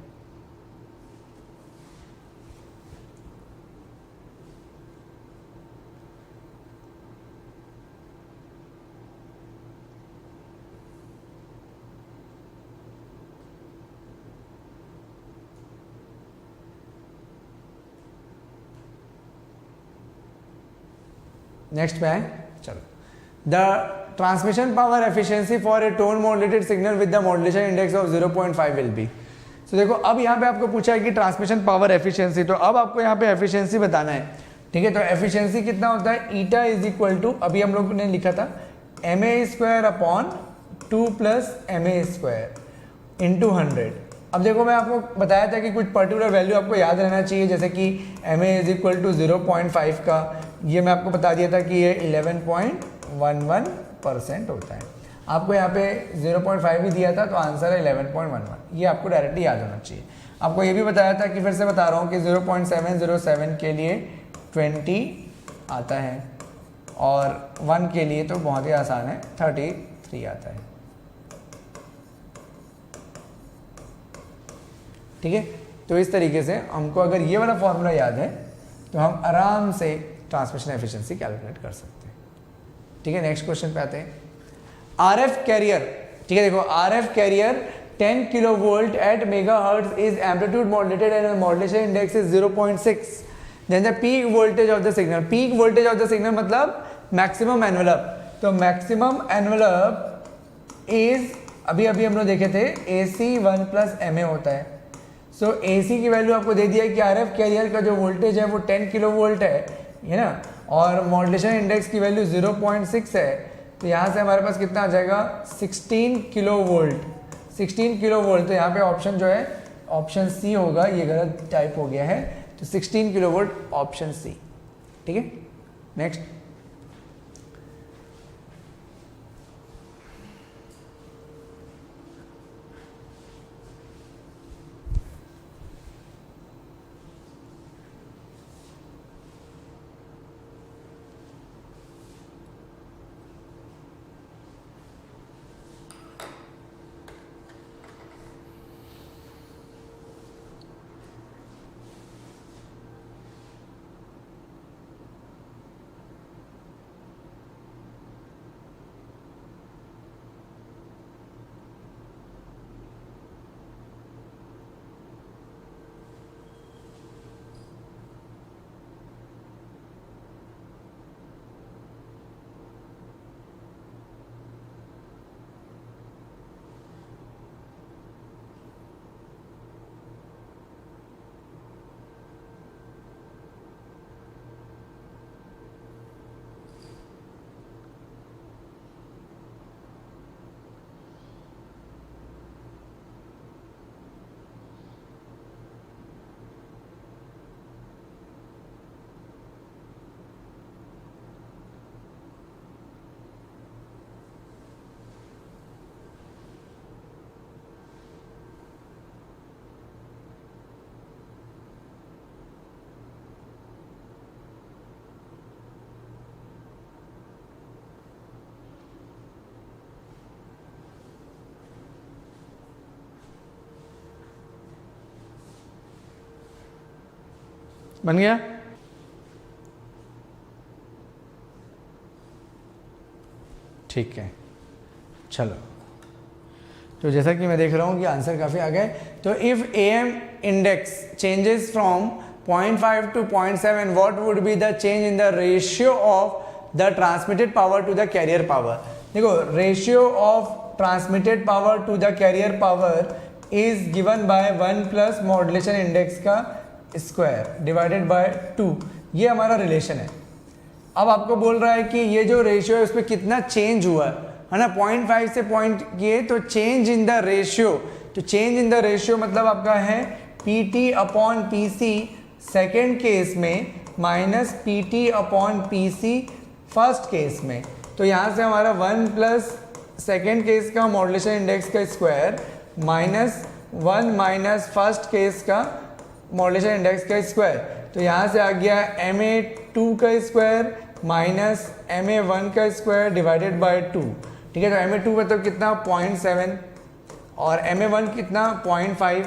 नेक्स्ट पे आए, चलो। The transmission power efficiency for a tone modulated signal with the modulation index of 0.5 will be. तो देखो अब यहाँ पे आपको पूछा है कि ट्रांसमिशन पावर एफिशिएंसी, तो अब आपको यहाँ पे एफिशिएंसी बताना है। ठीक है, तो एफिशिएंसी कितना होता है, ईटा इज इक्वल टू, अभी हम लोग ने लिखा था ma² upon 2 plus ma² into 100। अब देखो मैं आपको बताया था कि कुछ पर्टिकुलर वैल्यू आपको याद रहना चाहिए, जैसे कि ma इज इक्वल टू 0.5 का ये मैं आपको बता दिया था कि ये 11.11% होता है। आपको यहाँ पे 0.5 भी दिया था तो आंसर है 11.11। ये आपको डायरेक्टली याद होना चाहिए। आपको ये भी बताया था कि फिर से बता रहा हूँ कि 0.707 के लिए 20 आता है और 1 के लिए तो बहुत ही आसान है, 33 आता है। ठीक है, तो इस तरीके से हमको अगर ये वाला फॉर्मूला याद है तो हम आराम से ट्रांसमिशन एफिशिएंसी कैलकुलेट कर सकते हैं। ठीक है, नेक्स्ट क्वेश्चन पे आते हैं। आरएफ कैरियर, ठीक है, देखो RF carrier 10 kilo volt at megahertz is amplitude modulated and modulation index is 0.6। Then the peak voltage of the signal, peak voltage of the signal मतलब मैक्सिमम एनवेलप। तो maximum envelope is अभी हम लोग देखे थे AC 1 प्लस MA होता है। सो AC की वैल्यू आपको दे दिया है कि आरएफ कैरियर का जो वोल्टेज है वो 10 किलो वोल्ट है ना, और मॉड्यूलेशन इंडेक्स की वैल्यू 0.6 है। तो यहाँ से हमारे पास कितना आ जाएगा 16 किलो वोल्ट, 16 किलो वोल्ट। तो यहाँ पे ऑप्शन जो है ऑप्शन सी होगा, ये गलत टाइप हो गया है, तो 16 किलो वोल्ट ऑप्शन सी। ठीक है, नेक्स्ट। बन गया? ठीक है, चलो। तो जैसा कि मैं देख रहा हूँ कि आंसर काफ़ी आ गए। तो if AM index changes from 0.5 to 0.7 what would be the change in the ratio of the transmitted power to the carrier power? देखो, ratio of transmitted power to the carrier power is given by 1 plus modulation index का square divided by 2। ये हमारा relation है। अब आपको बोल रहा है कि ये जो रेशियो है उस पर कितना चेंज हुआ है ना, 0.5 से पॉइंट किए तो चेंज इन द रेशियो। तो चेंज इन द रेशियो मतलब आपका है PT upon PC second case में minus PT upon PC first case में। तो यहाँ से हमारा 1 प्लस सेकेंड केस का मॉड्यूलेशन इंडेक्स का square minus 1 minus first case का मॉड्यूलेशन इंडेक्स का स्क्वायर। तो यहाँ से आ गया MA2 का स्क्वायर माइनस MA1 का स्क्वायर डिवाइडेड बाय 2। ठीक है, तो MA2 मतलब कितना 0.7 और MA1 कितना 0.5।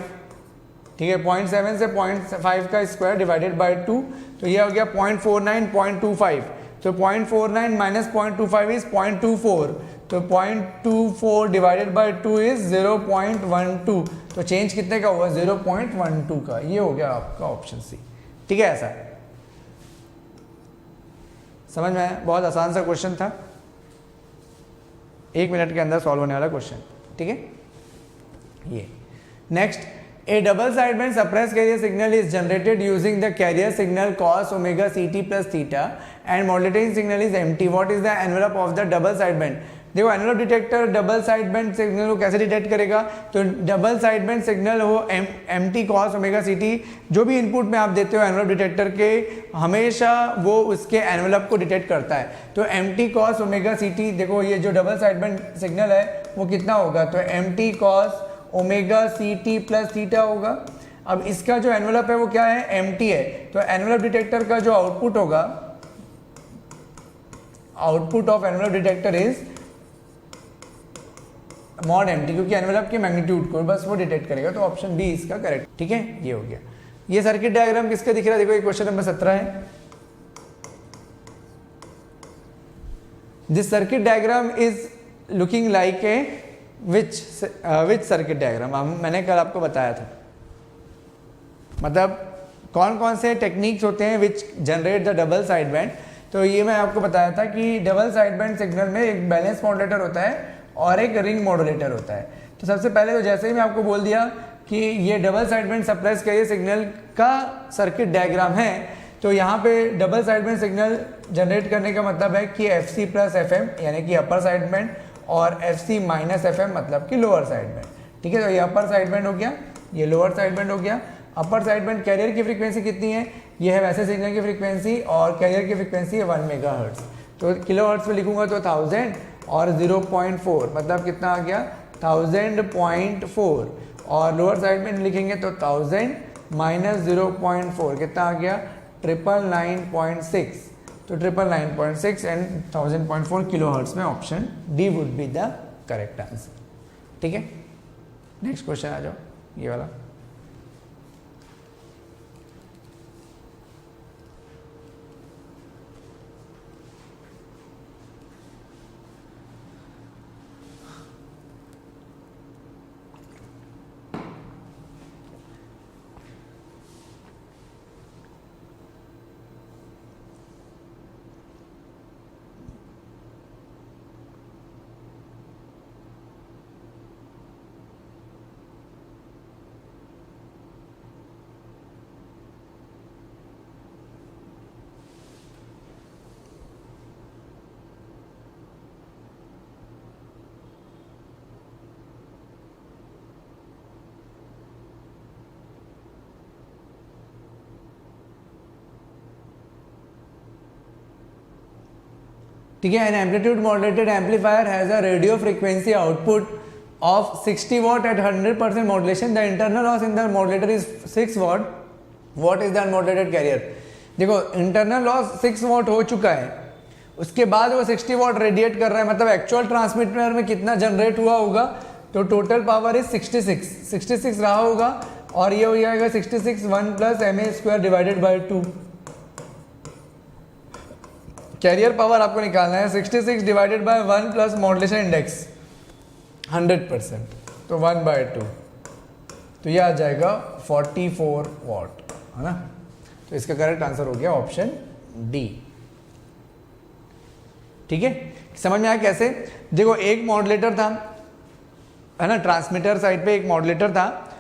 ठीक है, 0.7 से 0.5 का स्क्वायर डिवाइडेड बाय 2, तो ये हो गया 0.49 0.25। तो 0.49 माइनस 0.25 इज 0.24, तो 0.24 डिवाइडेड बाय 2 इज 0.12। तो चेंज कितने का होगा? 0.12 का। ये हो गया आपका ऑप्शन सी। ठीक है, ऐसा समझ में आया? बहुत आसान सा क्वेश्चन था, 1 मिनट के अंदर सॉल्व होने वाला क्वेश्चन। ठीक है, ये next, a double sideband suppressed carrier signal is generated using the carrier signal cos omega ct plus theta and modulating signal is empty. What is the envelope of the double sideband? देखो, envelope detector double sideband signal को कैसे detect करेगा? तो double sideband signal हो empty cos omega सीटी, जो भी input में आप देते हो एनवेलप डिटेक्टर के, हमेशा वो उसके एनवेलप को डिटेक्ट करता है। तो एम्प्टी कॉस ओमेगा सीटी, देखो ये जो डबल साइडबैंड सिग्नल है वो कितना होगा? तो एम्प्टी कॉस ओमेगा सीटी प्लस थीटा होगा। अब इसका जो एनवेलप है वो क्या है? एम्प्टी है। तो एनवेलप डिटेक्टर का जो आउटपुट होगा, output of envelope detector is mod empty, क्योंकि एनवेलप के मैग्नीट्यूड को बस वो डिटेक्ट करेगा। तो ऑप्शन बी इसका करेक्ट। ठीक है, ये हो गया। ये सर्किट डायग्राम किसका दिख रहा है? देखो, ये क्वेश्चन नंबर 17 है। This circuit diagram is looking like a which circuit diagram? मैंने कल आपको बताया था, मतलब कौन कौन से टेक्निक्स होते हैं which generate the double sideband. तो ये मैं आपको बताया था कि डबल साइडबैंड सिग्नल में एक बैलेंस मॉड्यूलेटर होता है और एक रिंग मॉड्यूलेटर होता है। तो सबसे पहले तो जैसे ही मैं आपको बोल दिया कि ये double sideband suppress carrier signal का सर्किट डायग्राम है, तो यहाँ पे डबल साइडबैंड सिग्नल जनरेट करने का मतलब है कि FC प्लस FM यानी कि अपर साइडबैंड और FC माइनस FM मतलब कि लोअर साइडबैंड। ठीक है, तो ये अपर साइडबैंड हो गया, ये लोअर साइडबैंड हो गया। अपर साइडबैंड कैरियर की फ्रीक्वेंसी कितनी है? ये है वैसे सिग्नल की फ्रीक्वेंसी और कैरियर की फ्रीक्वेंसी है 1 मेगाहर्ट्ज। तो किलो हर्ट्ज पे लिखूंगा तो 1000 और 0.4 मतलब कितना आ गया? 1000.4। और लोअर साइड में लिखेंगे तो 1000 माइनस 0.4 कितना आ गया? 999.6। तो 999.6 एंड 1000.4 किलो हर्ट्ज में option D would be the correct answer. ठीक है, नेक्स्ट क्वेश्चन आ जाओ, ये वाला। ठीक है, an amplitude modulated amplifier has a radio frequency output of 60 watt at 100% modulation. The internal loss in the modulator is 6 watt. What is the unmodulated carrier? देखो, internal loss 6 watt हो चुका है, उसके बाद वो 60 watt रेडिएट कर रहा है, मतलब एक्चुअल ट्रांसमीटर में कितना जनरेट हुआ होगा? तो टोटल पावर इज 66 रहा होगा और ये हो जाएगा 66 1 plus M A square divided by 2। Carrier power आपको निकालना है 66 divided by 1 plus modulation index 100%, तो 1/2, तो ये आ जाएगा 44 वाट, है ना। तो इसका करेक्ट आंसर हो गया ऑप्शन डी। ठीक है, समझ में आया कैसे? देखो एक मॉड्यूलेटर था, है ना, ट्रांसमीटर साइड पे एक मॉड्यूलेटर था,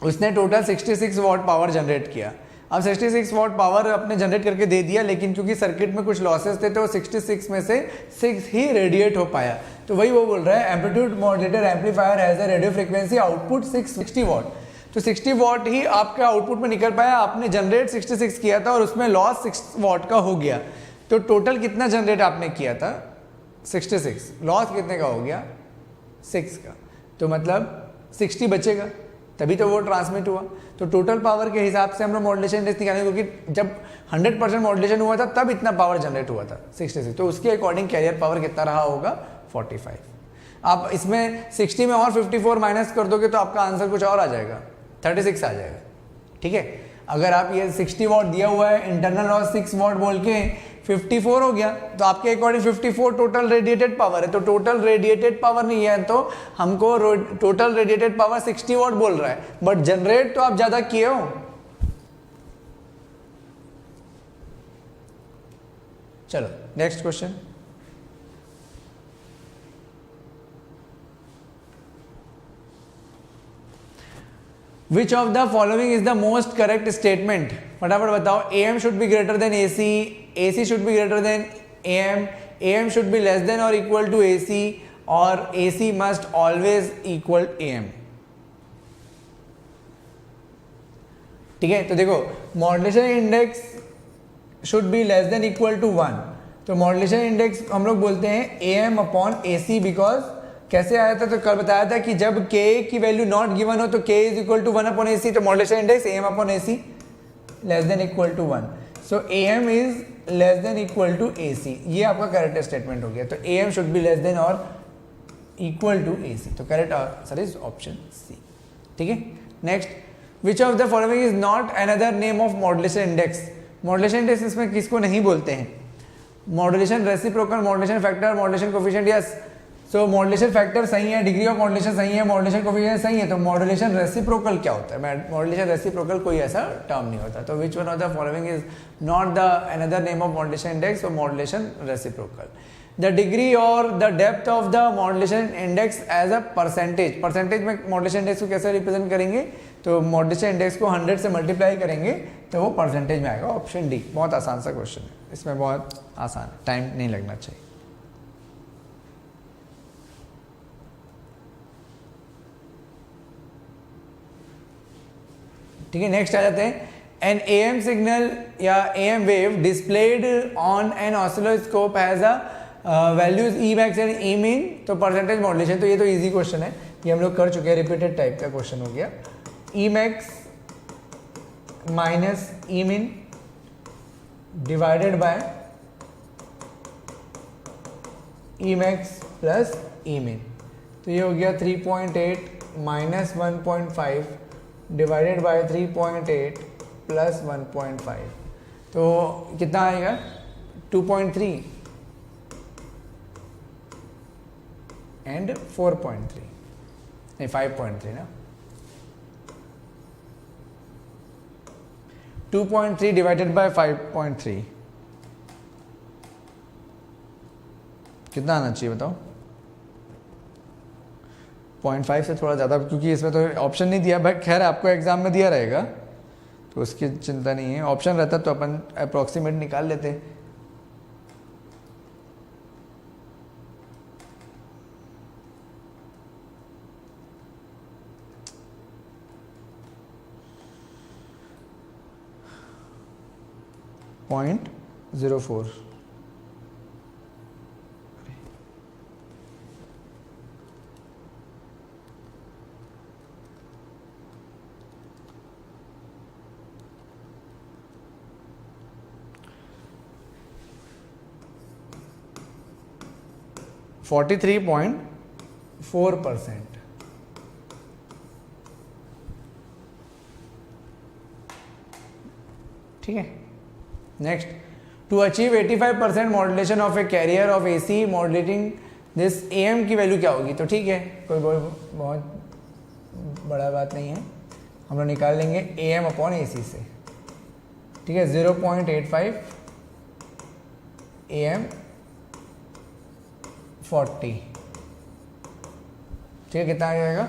उसने टोटल 66 वाट पावर जनरेट किया। अब 66 वाट पावर अपने जनरेट करके दे दिया, लेकिन क्योंकि सर्किट में कुछ लॉसेस थे तो 66 में से 6 ही रेडिएट हो पाया। तो वही वो बोल रहा है, amplitude modulator amplifier has a radio frequency output 60 वाट। तो 60 वाट ही आपके आउटपुट में निकल पाया, आपने जनरेट 66 किया था और उसमें लॉस 6 वाट का हो गया। तो टोटल कितना जनरेट आपने किया था? 66, लॉस कितने का हो गया? 6 का। तो मतलब 60 बचेगा, तभी तो वो ट्रांसमिट हुआ। तो टोटल पावर के हिसाब से हम लोग मॉड्यूलेशन इंडेक्स निकालेंगे, क्योंकि जब 100% मॉड्यूलेशन हुआ था तब इतना पावर जनरेट हुआ था 66, तो उसके अकॉर्डिंग कैरियर पावर कितना रहा होगा? 45। आप इसमें 60 में और 54 माइनस कर दोगे तो आपका आंसर कुछ और आ जाएगा, 36 आ जाएगा। ठीक है, अगर आप ये 60 वॉट दिया हुआ है, इंटरनल लॉस 6 वॉट बोल के 54 हो गया, तो आपके अकॉर्डिंग 54 टोटल रेडिएटेड पावर है। तो टोटल रेडिएटेड पावर नहीं है, तो हमको टोटल रेडिएटेड पावर 60 वॉट बोल रहा है, बट जनरेट तो आप ज्यादा किए हो। चलो next question. Which of the following is the most correct statement? फटाफट बताओ। AM should be greater than AC, AC should be greater than AM, AM should be less than or equal to AC, और AC must always equal AM। ठीक है, तो देखो modulation index should be less than equal to 1, तो modulation index हम लोग बोलते हैं AM अपॉन AC, बिकॉज कैसे आया था? तो कल बताया था कि जब K की वैल्यू नॉट गिवन हो तो K is equal to 1 upon AC, तो modulation index AM upon AC less than equal to 1, so AM is less than equal to AC। ये आपका करेक्ट स्टेटमेंट हो गया। तो AM should be less than और equal to AC, तो correct answer is option C. ठीक है, next, which of the following is not another name of modulation index? Modulation index इसमें किसको नहीं बोलते हैं? Modulation reciprocal, modulation factor, modulation coefficient. Yes, so modulation factor सही है, डिग्री ऑफ मॉड्यूलेशन सही है, मॉड्यूलेशन कोफिशिएंट सही है। तो मॉड्यूलेशन रेसिप्रोकल क्या होता है? मॉड्यूलेशन रेसिप्रोकल कोई ऐसा टर्म नहीं होता। तो which one of the following is not the another name of modulation index? और मॉड्यूलेशन रेसिप्रोकल। द डिग्री और the depth of the modulation index as a percentage. Percentage में मॉड्यूलेशन इंडेक्स को कैसे रिप्रेजेंट करेंगे? तो मॉड्यूलेशन इंडेक्स को 100 से multiply करेंगे तो वो परसेंटेज में आएगा। Option D. बहुत आसान सा क्वेश्चन है, इसमें बहुत आसान, टाइम नहीं लगना चाहिए। ठीक है, नेक्स्ट आ जाते हैं। एन AM सिग्नल या AM wave displayed on an oscilloscope has a values E max and E mean, तो परसेंटेज मॉड्यूलेशन। तो ये तो इजी क्वेश्चन है, ये हम लोग कर चुके हैं, रिपीटेड टाइप का क्वेश्चन हो गया। E max minus E mean divided by E max plus E mean, तो ये हो गया 3.8 माइनस 1.5 डिवाइडेड बाय 3.8 प्लस 1.5, तो कितना आएगा? 2.3 एंड 4.3, नहीं 5.3 ना, 2.3 डिवाइडेड बाय 5.3 कितना आना चाहिए बताओ? 0.5 से थोड़ा ज़्यादा, क्योंकि इसमें तो ऑप्शन नहीं दिया, बट खैर आपको एग्जाम में दिया रहेगा तो उसकी चिंता नहीं है। ऑप्शन रहता तो अपन अप्रॉक्सीमेट निकाल लेते। .04 43.4%। ठीक है। Next, to achieve 85% modulation of a carrier of AC modulating this AM की वैल्यू क्या होगी? तो ठीक है, कोई बहुत बड़ा बात नहीं है, हम लोग निकाल लेंगे AM अपॉन AC से, ठीक है। 0.85 AM 40, ठीक है, कितना आ जाएगा?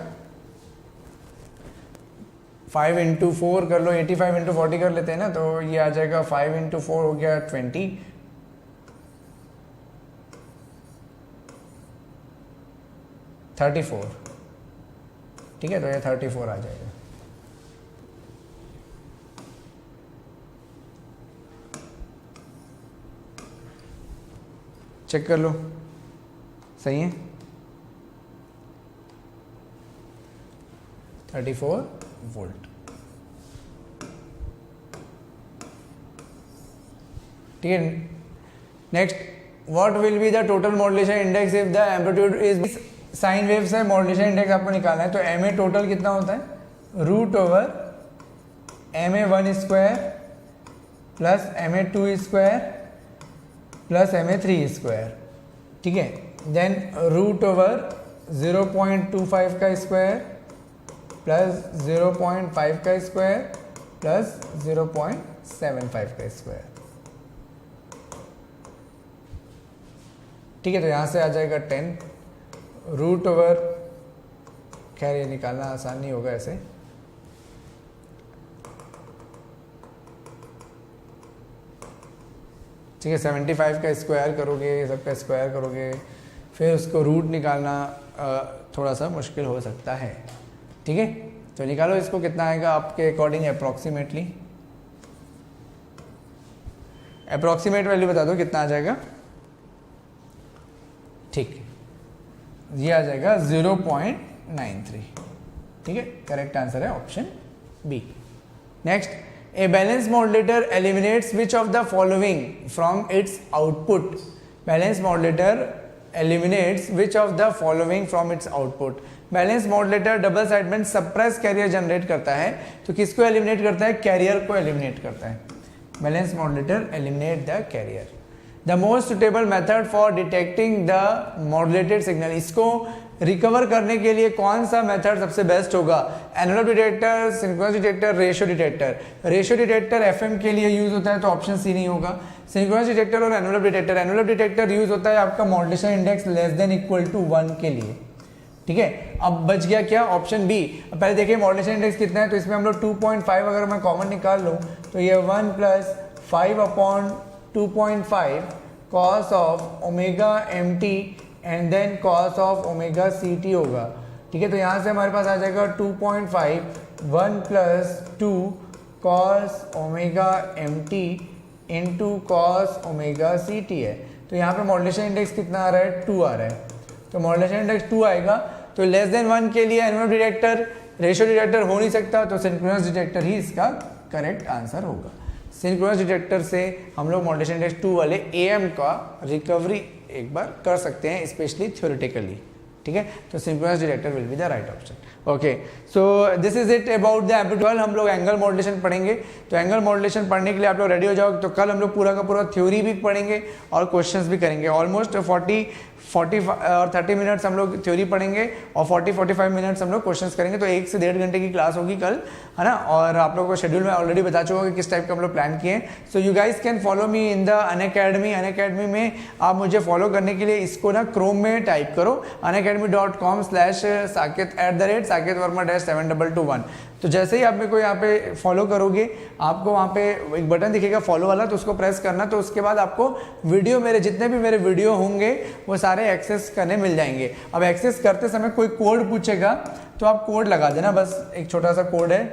5 इंटू 4 कर लो, 85 इंटू 40 कर लेते हैं ना, तो ये आ जाएगा 5 इंटू 4 हो गया 20, 34, ठीक है। तो ये 34 आ जाएगा। चेक कर लो, सही है। 34 वोल्ट, ठीक है। Next, what will be the total modulation index if the amplitude is sine waves है, मॉड्यूलेशन इंडेक्स आपको निकालना है। तो MA टोटल कितना होता है? Root over MA1 square plus MA2 square plus MA3 square, ठीक है। देन रूट ओवर 0.25 का स्क्वायर प्लस 0.5 का स्क्वायर प्लस 0.75 का स्क्वायर, ठीक है। तो यहाँ से आ जाएगा 10 रूट ओवर, खैर ये निकालना आसान नहीं होगा ऐसे, ठीक है। 75 का स्क्वायर करोगे, सबका स्क्वायर करोगे, फिर उसको रूट निकालना थोड़ा सा मुश्किल हो सकता है, ठीक है। तो निकालो इसको, कितना आएगा आपके अकॉर्डिंग अप्रॉक्सीमेटली, अप्रॉक्सीमेट वैल्यू बता दो कितना आ जाएगा, ठीक है। ये आ जाएगा 0.93, ठीक है। करेक्ट आंसर है option B. Next, a balance modulator eliminates which of the following from its output? Balance modulator eliminates which of the following from its output? Balance modulator double sideband suppress carrier generate करता है, तो किसको eliminate करता है? Career को eliminate करता है। Balance modulator eliminate the carrier. The most suitable method for detecting the modulated signal, इसको रिकवर करने के लिए कौन सा मेथड सबसे बेस्ट होगा? Envelope detector, synchronous detector, ratio detector. Ratio detector FM के लिए यूज होता है, तो ऑप्शन सी नहीं होगा। सिंक्रोनस डिटेक्टर और envelope detector, envelope detector use होता है आपका modulation index less than equal to 1 के लिए, ठीक है। अब बच गया क्या? Option B. पहले देखिए मॉड्यूलेशन इंडेक्स कितना है, तो इसमें हम लोग 2.5 अगर मैं कॉमन निकाल लूँ तो ये 1 + 5 upon 2.5 cos of omega MT and then cos of omega CT होगा, ठीक है। तो यहाँ से हमारे पास आ जाएगा 2.5 1 + 2 cos omega MT into cos omega CT है। तो यहाँ पे मॉड्यूलेशन इंडेक्स कितना आ रहा है? 2 आ रहा है। तो मॉड्यूलेशन इंडेक्स 2 आएगा, तो लेस देन 1 के लिए एनवेलप डिटेक्टर, रेशियो डिटेक्टर हो नहीं सकता, तो सिंक्रोनस डिटेक्टर ही इसका करेक्ट आंसर होगा। सिंक्रोनस डिटेक्टर से हम लोग मॉड्यूलेशन इंडेक्स 2 वाले AM का रिकवरी एक बार कर सकते हैं, स्पेशली थ्योरेटिकली, ठीक है। तो synchronous detector will be the right option. Okay, so this is it about the amplitude. हम लोग एंगल मॉड्यूलेशन पढ़ेंगे, तो एंगल मॉड्यूलेशन पढ़ने के लिए आप लोग रेडी हो जाओ। तो कल हम लोग पूरा का पूरा थ्योरी भी पढ़ेंगे और क्वेश्चंस भी करेंगे। ऑलमोस्ट 40 और 30 मिनट्स हम लोग थ्योरी पढ़ेंगे और 40-45 मिनट्स हम लोग क्वेश्चंस करेंगे। तो 1 से 1.5 घंटे की क्लास होगी कल, है ना। और आप लोगों को शेड्यूल में ऑलरेडी बता चुका कि किस टाइप का हम लोग प्लान किए हैं। So you guys can follow me in the Unacademy. Unacademy में आप मुझे फॉलो करने के लिए इसको ना क्रोम में टाइप करो unacademy.com/saket@saket-verma-7221। तो जैसे ही आप मेरे को यहाँ पे फॉलो करोगे, आपको वहाँ पे एक बटन दिखेगा फॉलो वाला, तो उसको प्रेस करना। तो उसके बाद आपको वीडियो, मेरे जितने भी मेरे वीडियो होंगे वो सारे एक्सेस करने मिल जाएंगे। अब एक्सेस करते समय कोई कोड पूछेगा तो आप कोड लगा देना, बस एक छोटा सा कोड है,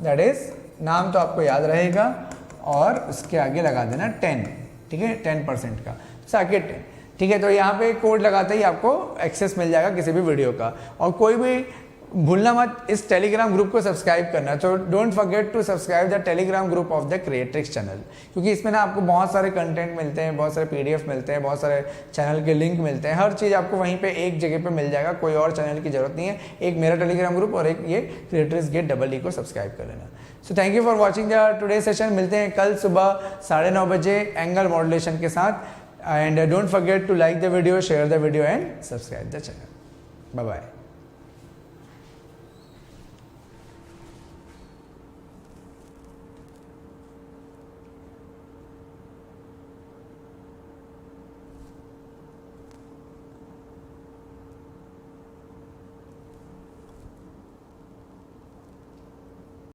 दैट इज नाम तो आपको याद रहेगा और उसके आगे लगा देना 10, ठीक है, 10% का साकेट, ठीक है। तो यहाँ पे कोड लगाते ही आपको एक्सेस मिल जाएगा किसी भी वीडियो का। और कोई भी भूलना मत इस टेलीग्राम ग्रुप को सब्सक्राइब करना। तो don't forget to subscribe the Telegram group of the Creatrix channel, क्योंकि इसमें ना आपको बहुत सारे कंटेंट मिलते हैं, बहुत सारे पीडीएफ मिलते हैं, बहुत सारे चैनल के लिंक मिलते हैं, हर चीज़ आपको वहीं पे एक जगह पे मिल जाएगा, कोई और चैनल की जरूरत नहीं है। एक मेरा टेलीग्राम ग्रुप और एक ये क्रिएट्रिक्स गेट EE को सब्सक्राइब कर लेना। So thank you for watching the today session. मिलते हैं कल सुबह 9:30 बजे एंगल मॉड्यूलेशन के साथ। And don't forget to like the video, share the video and subscribe the channel. Bye bye.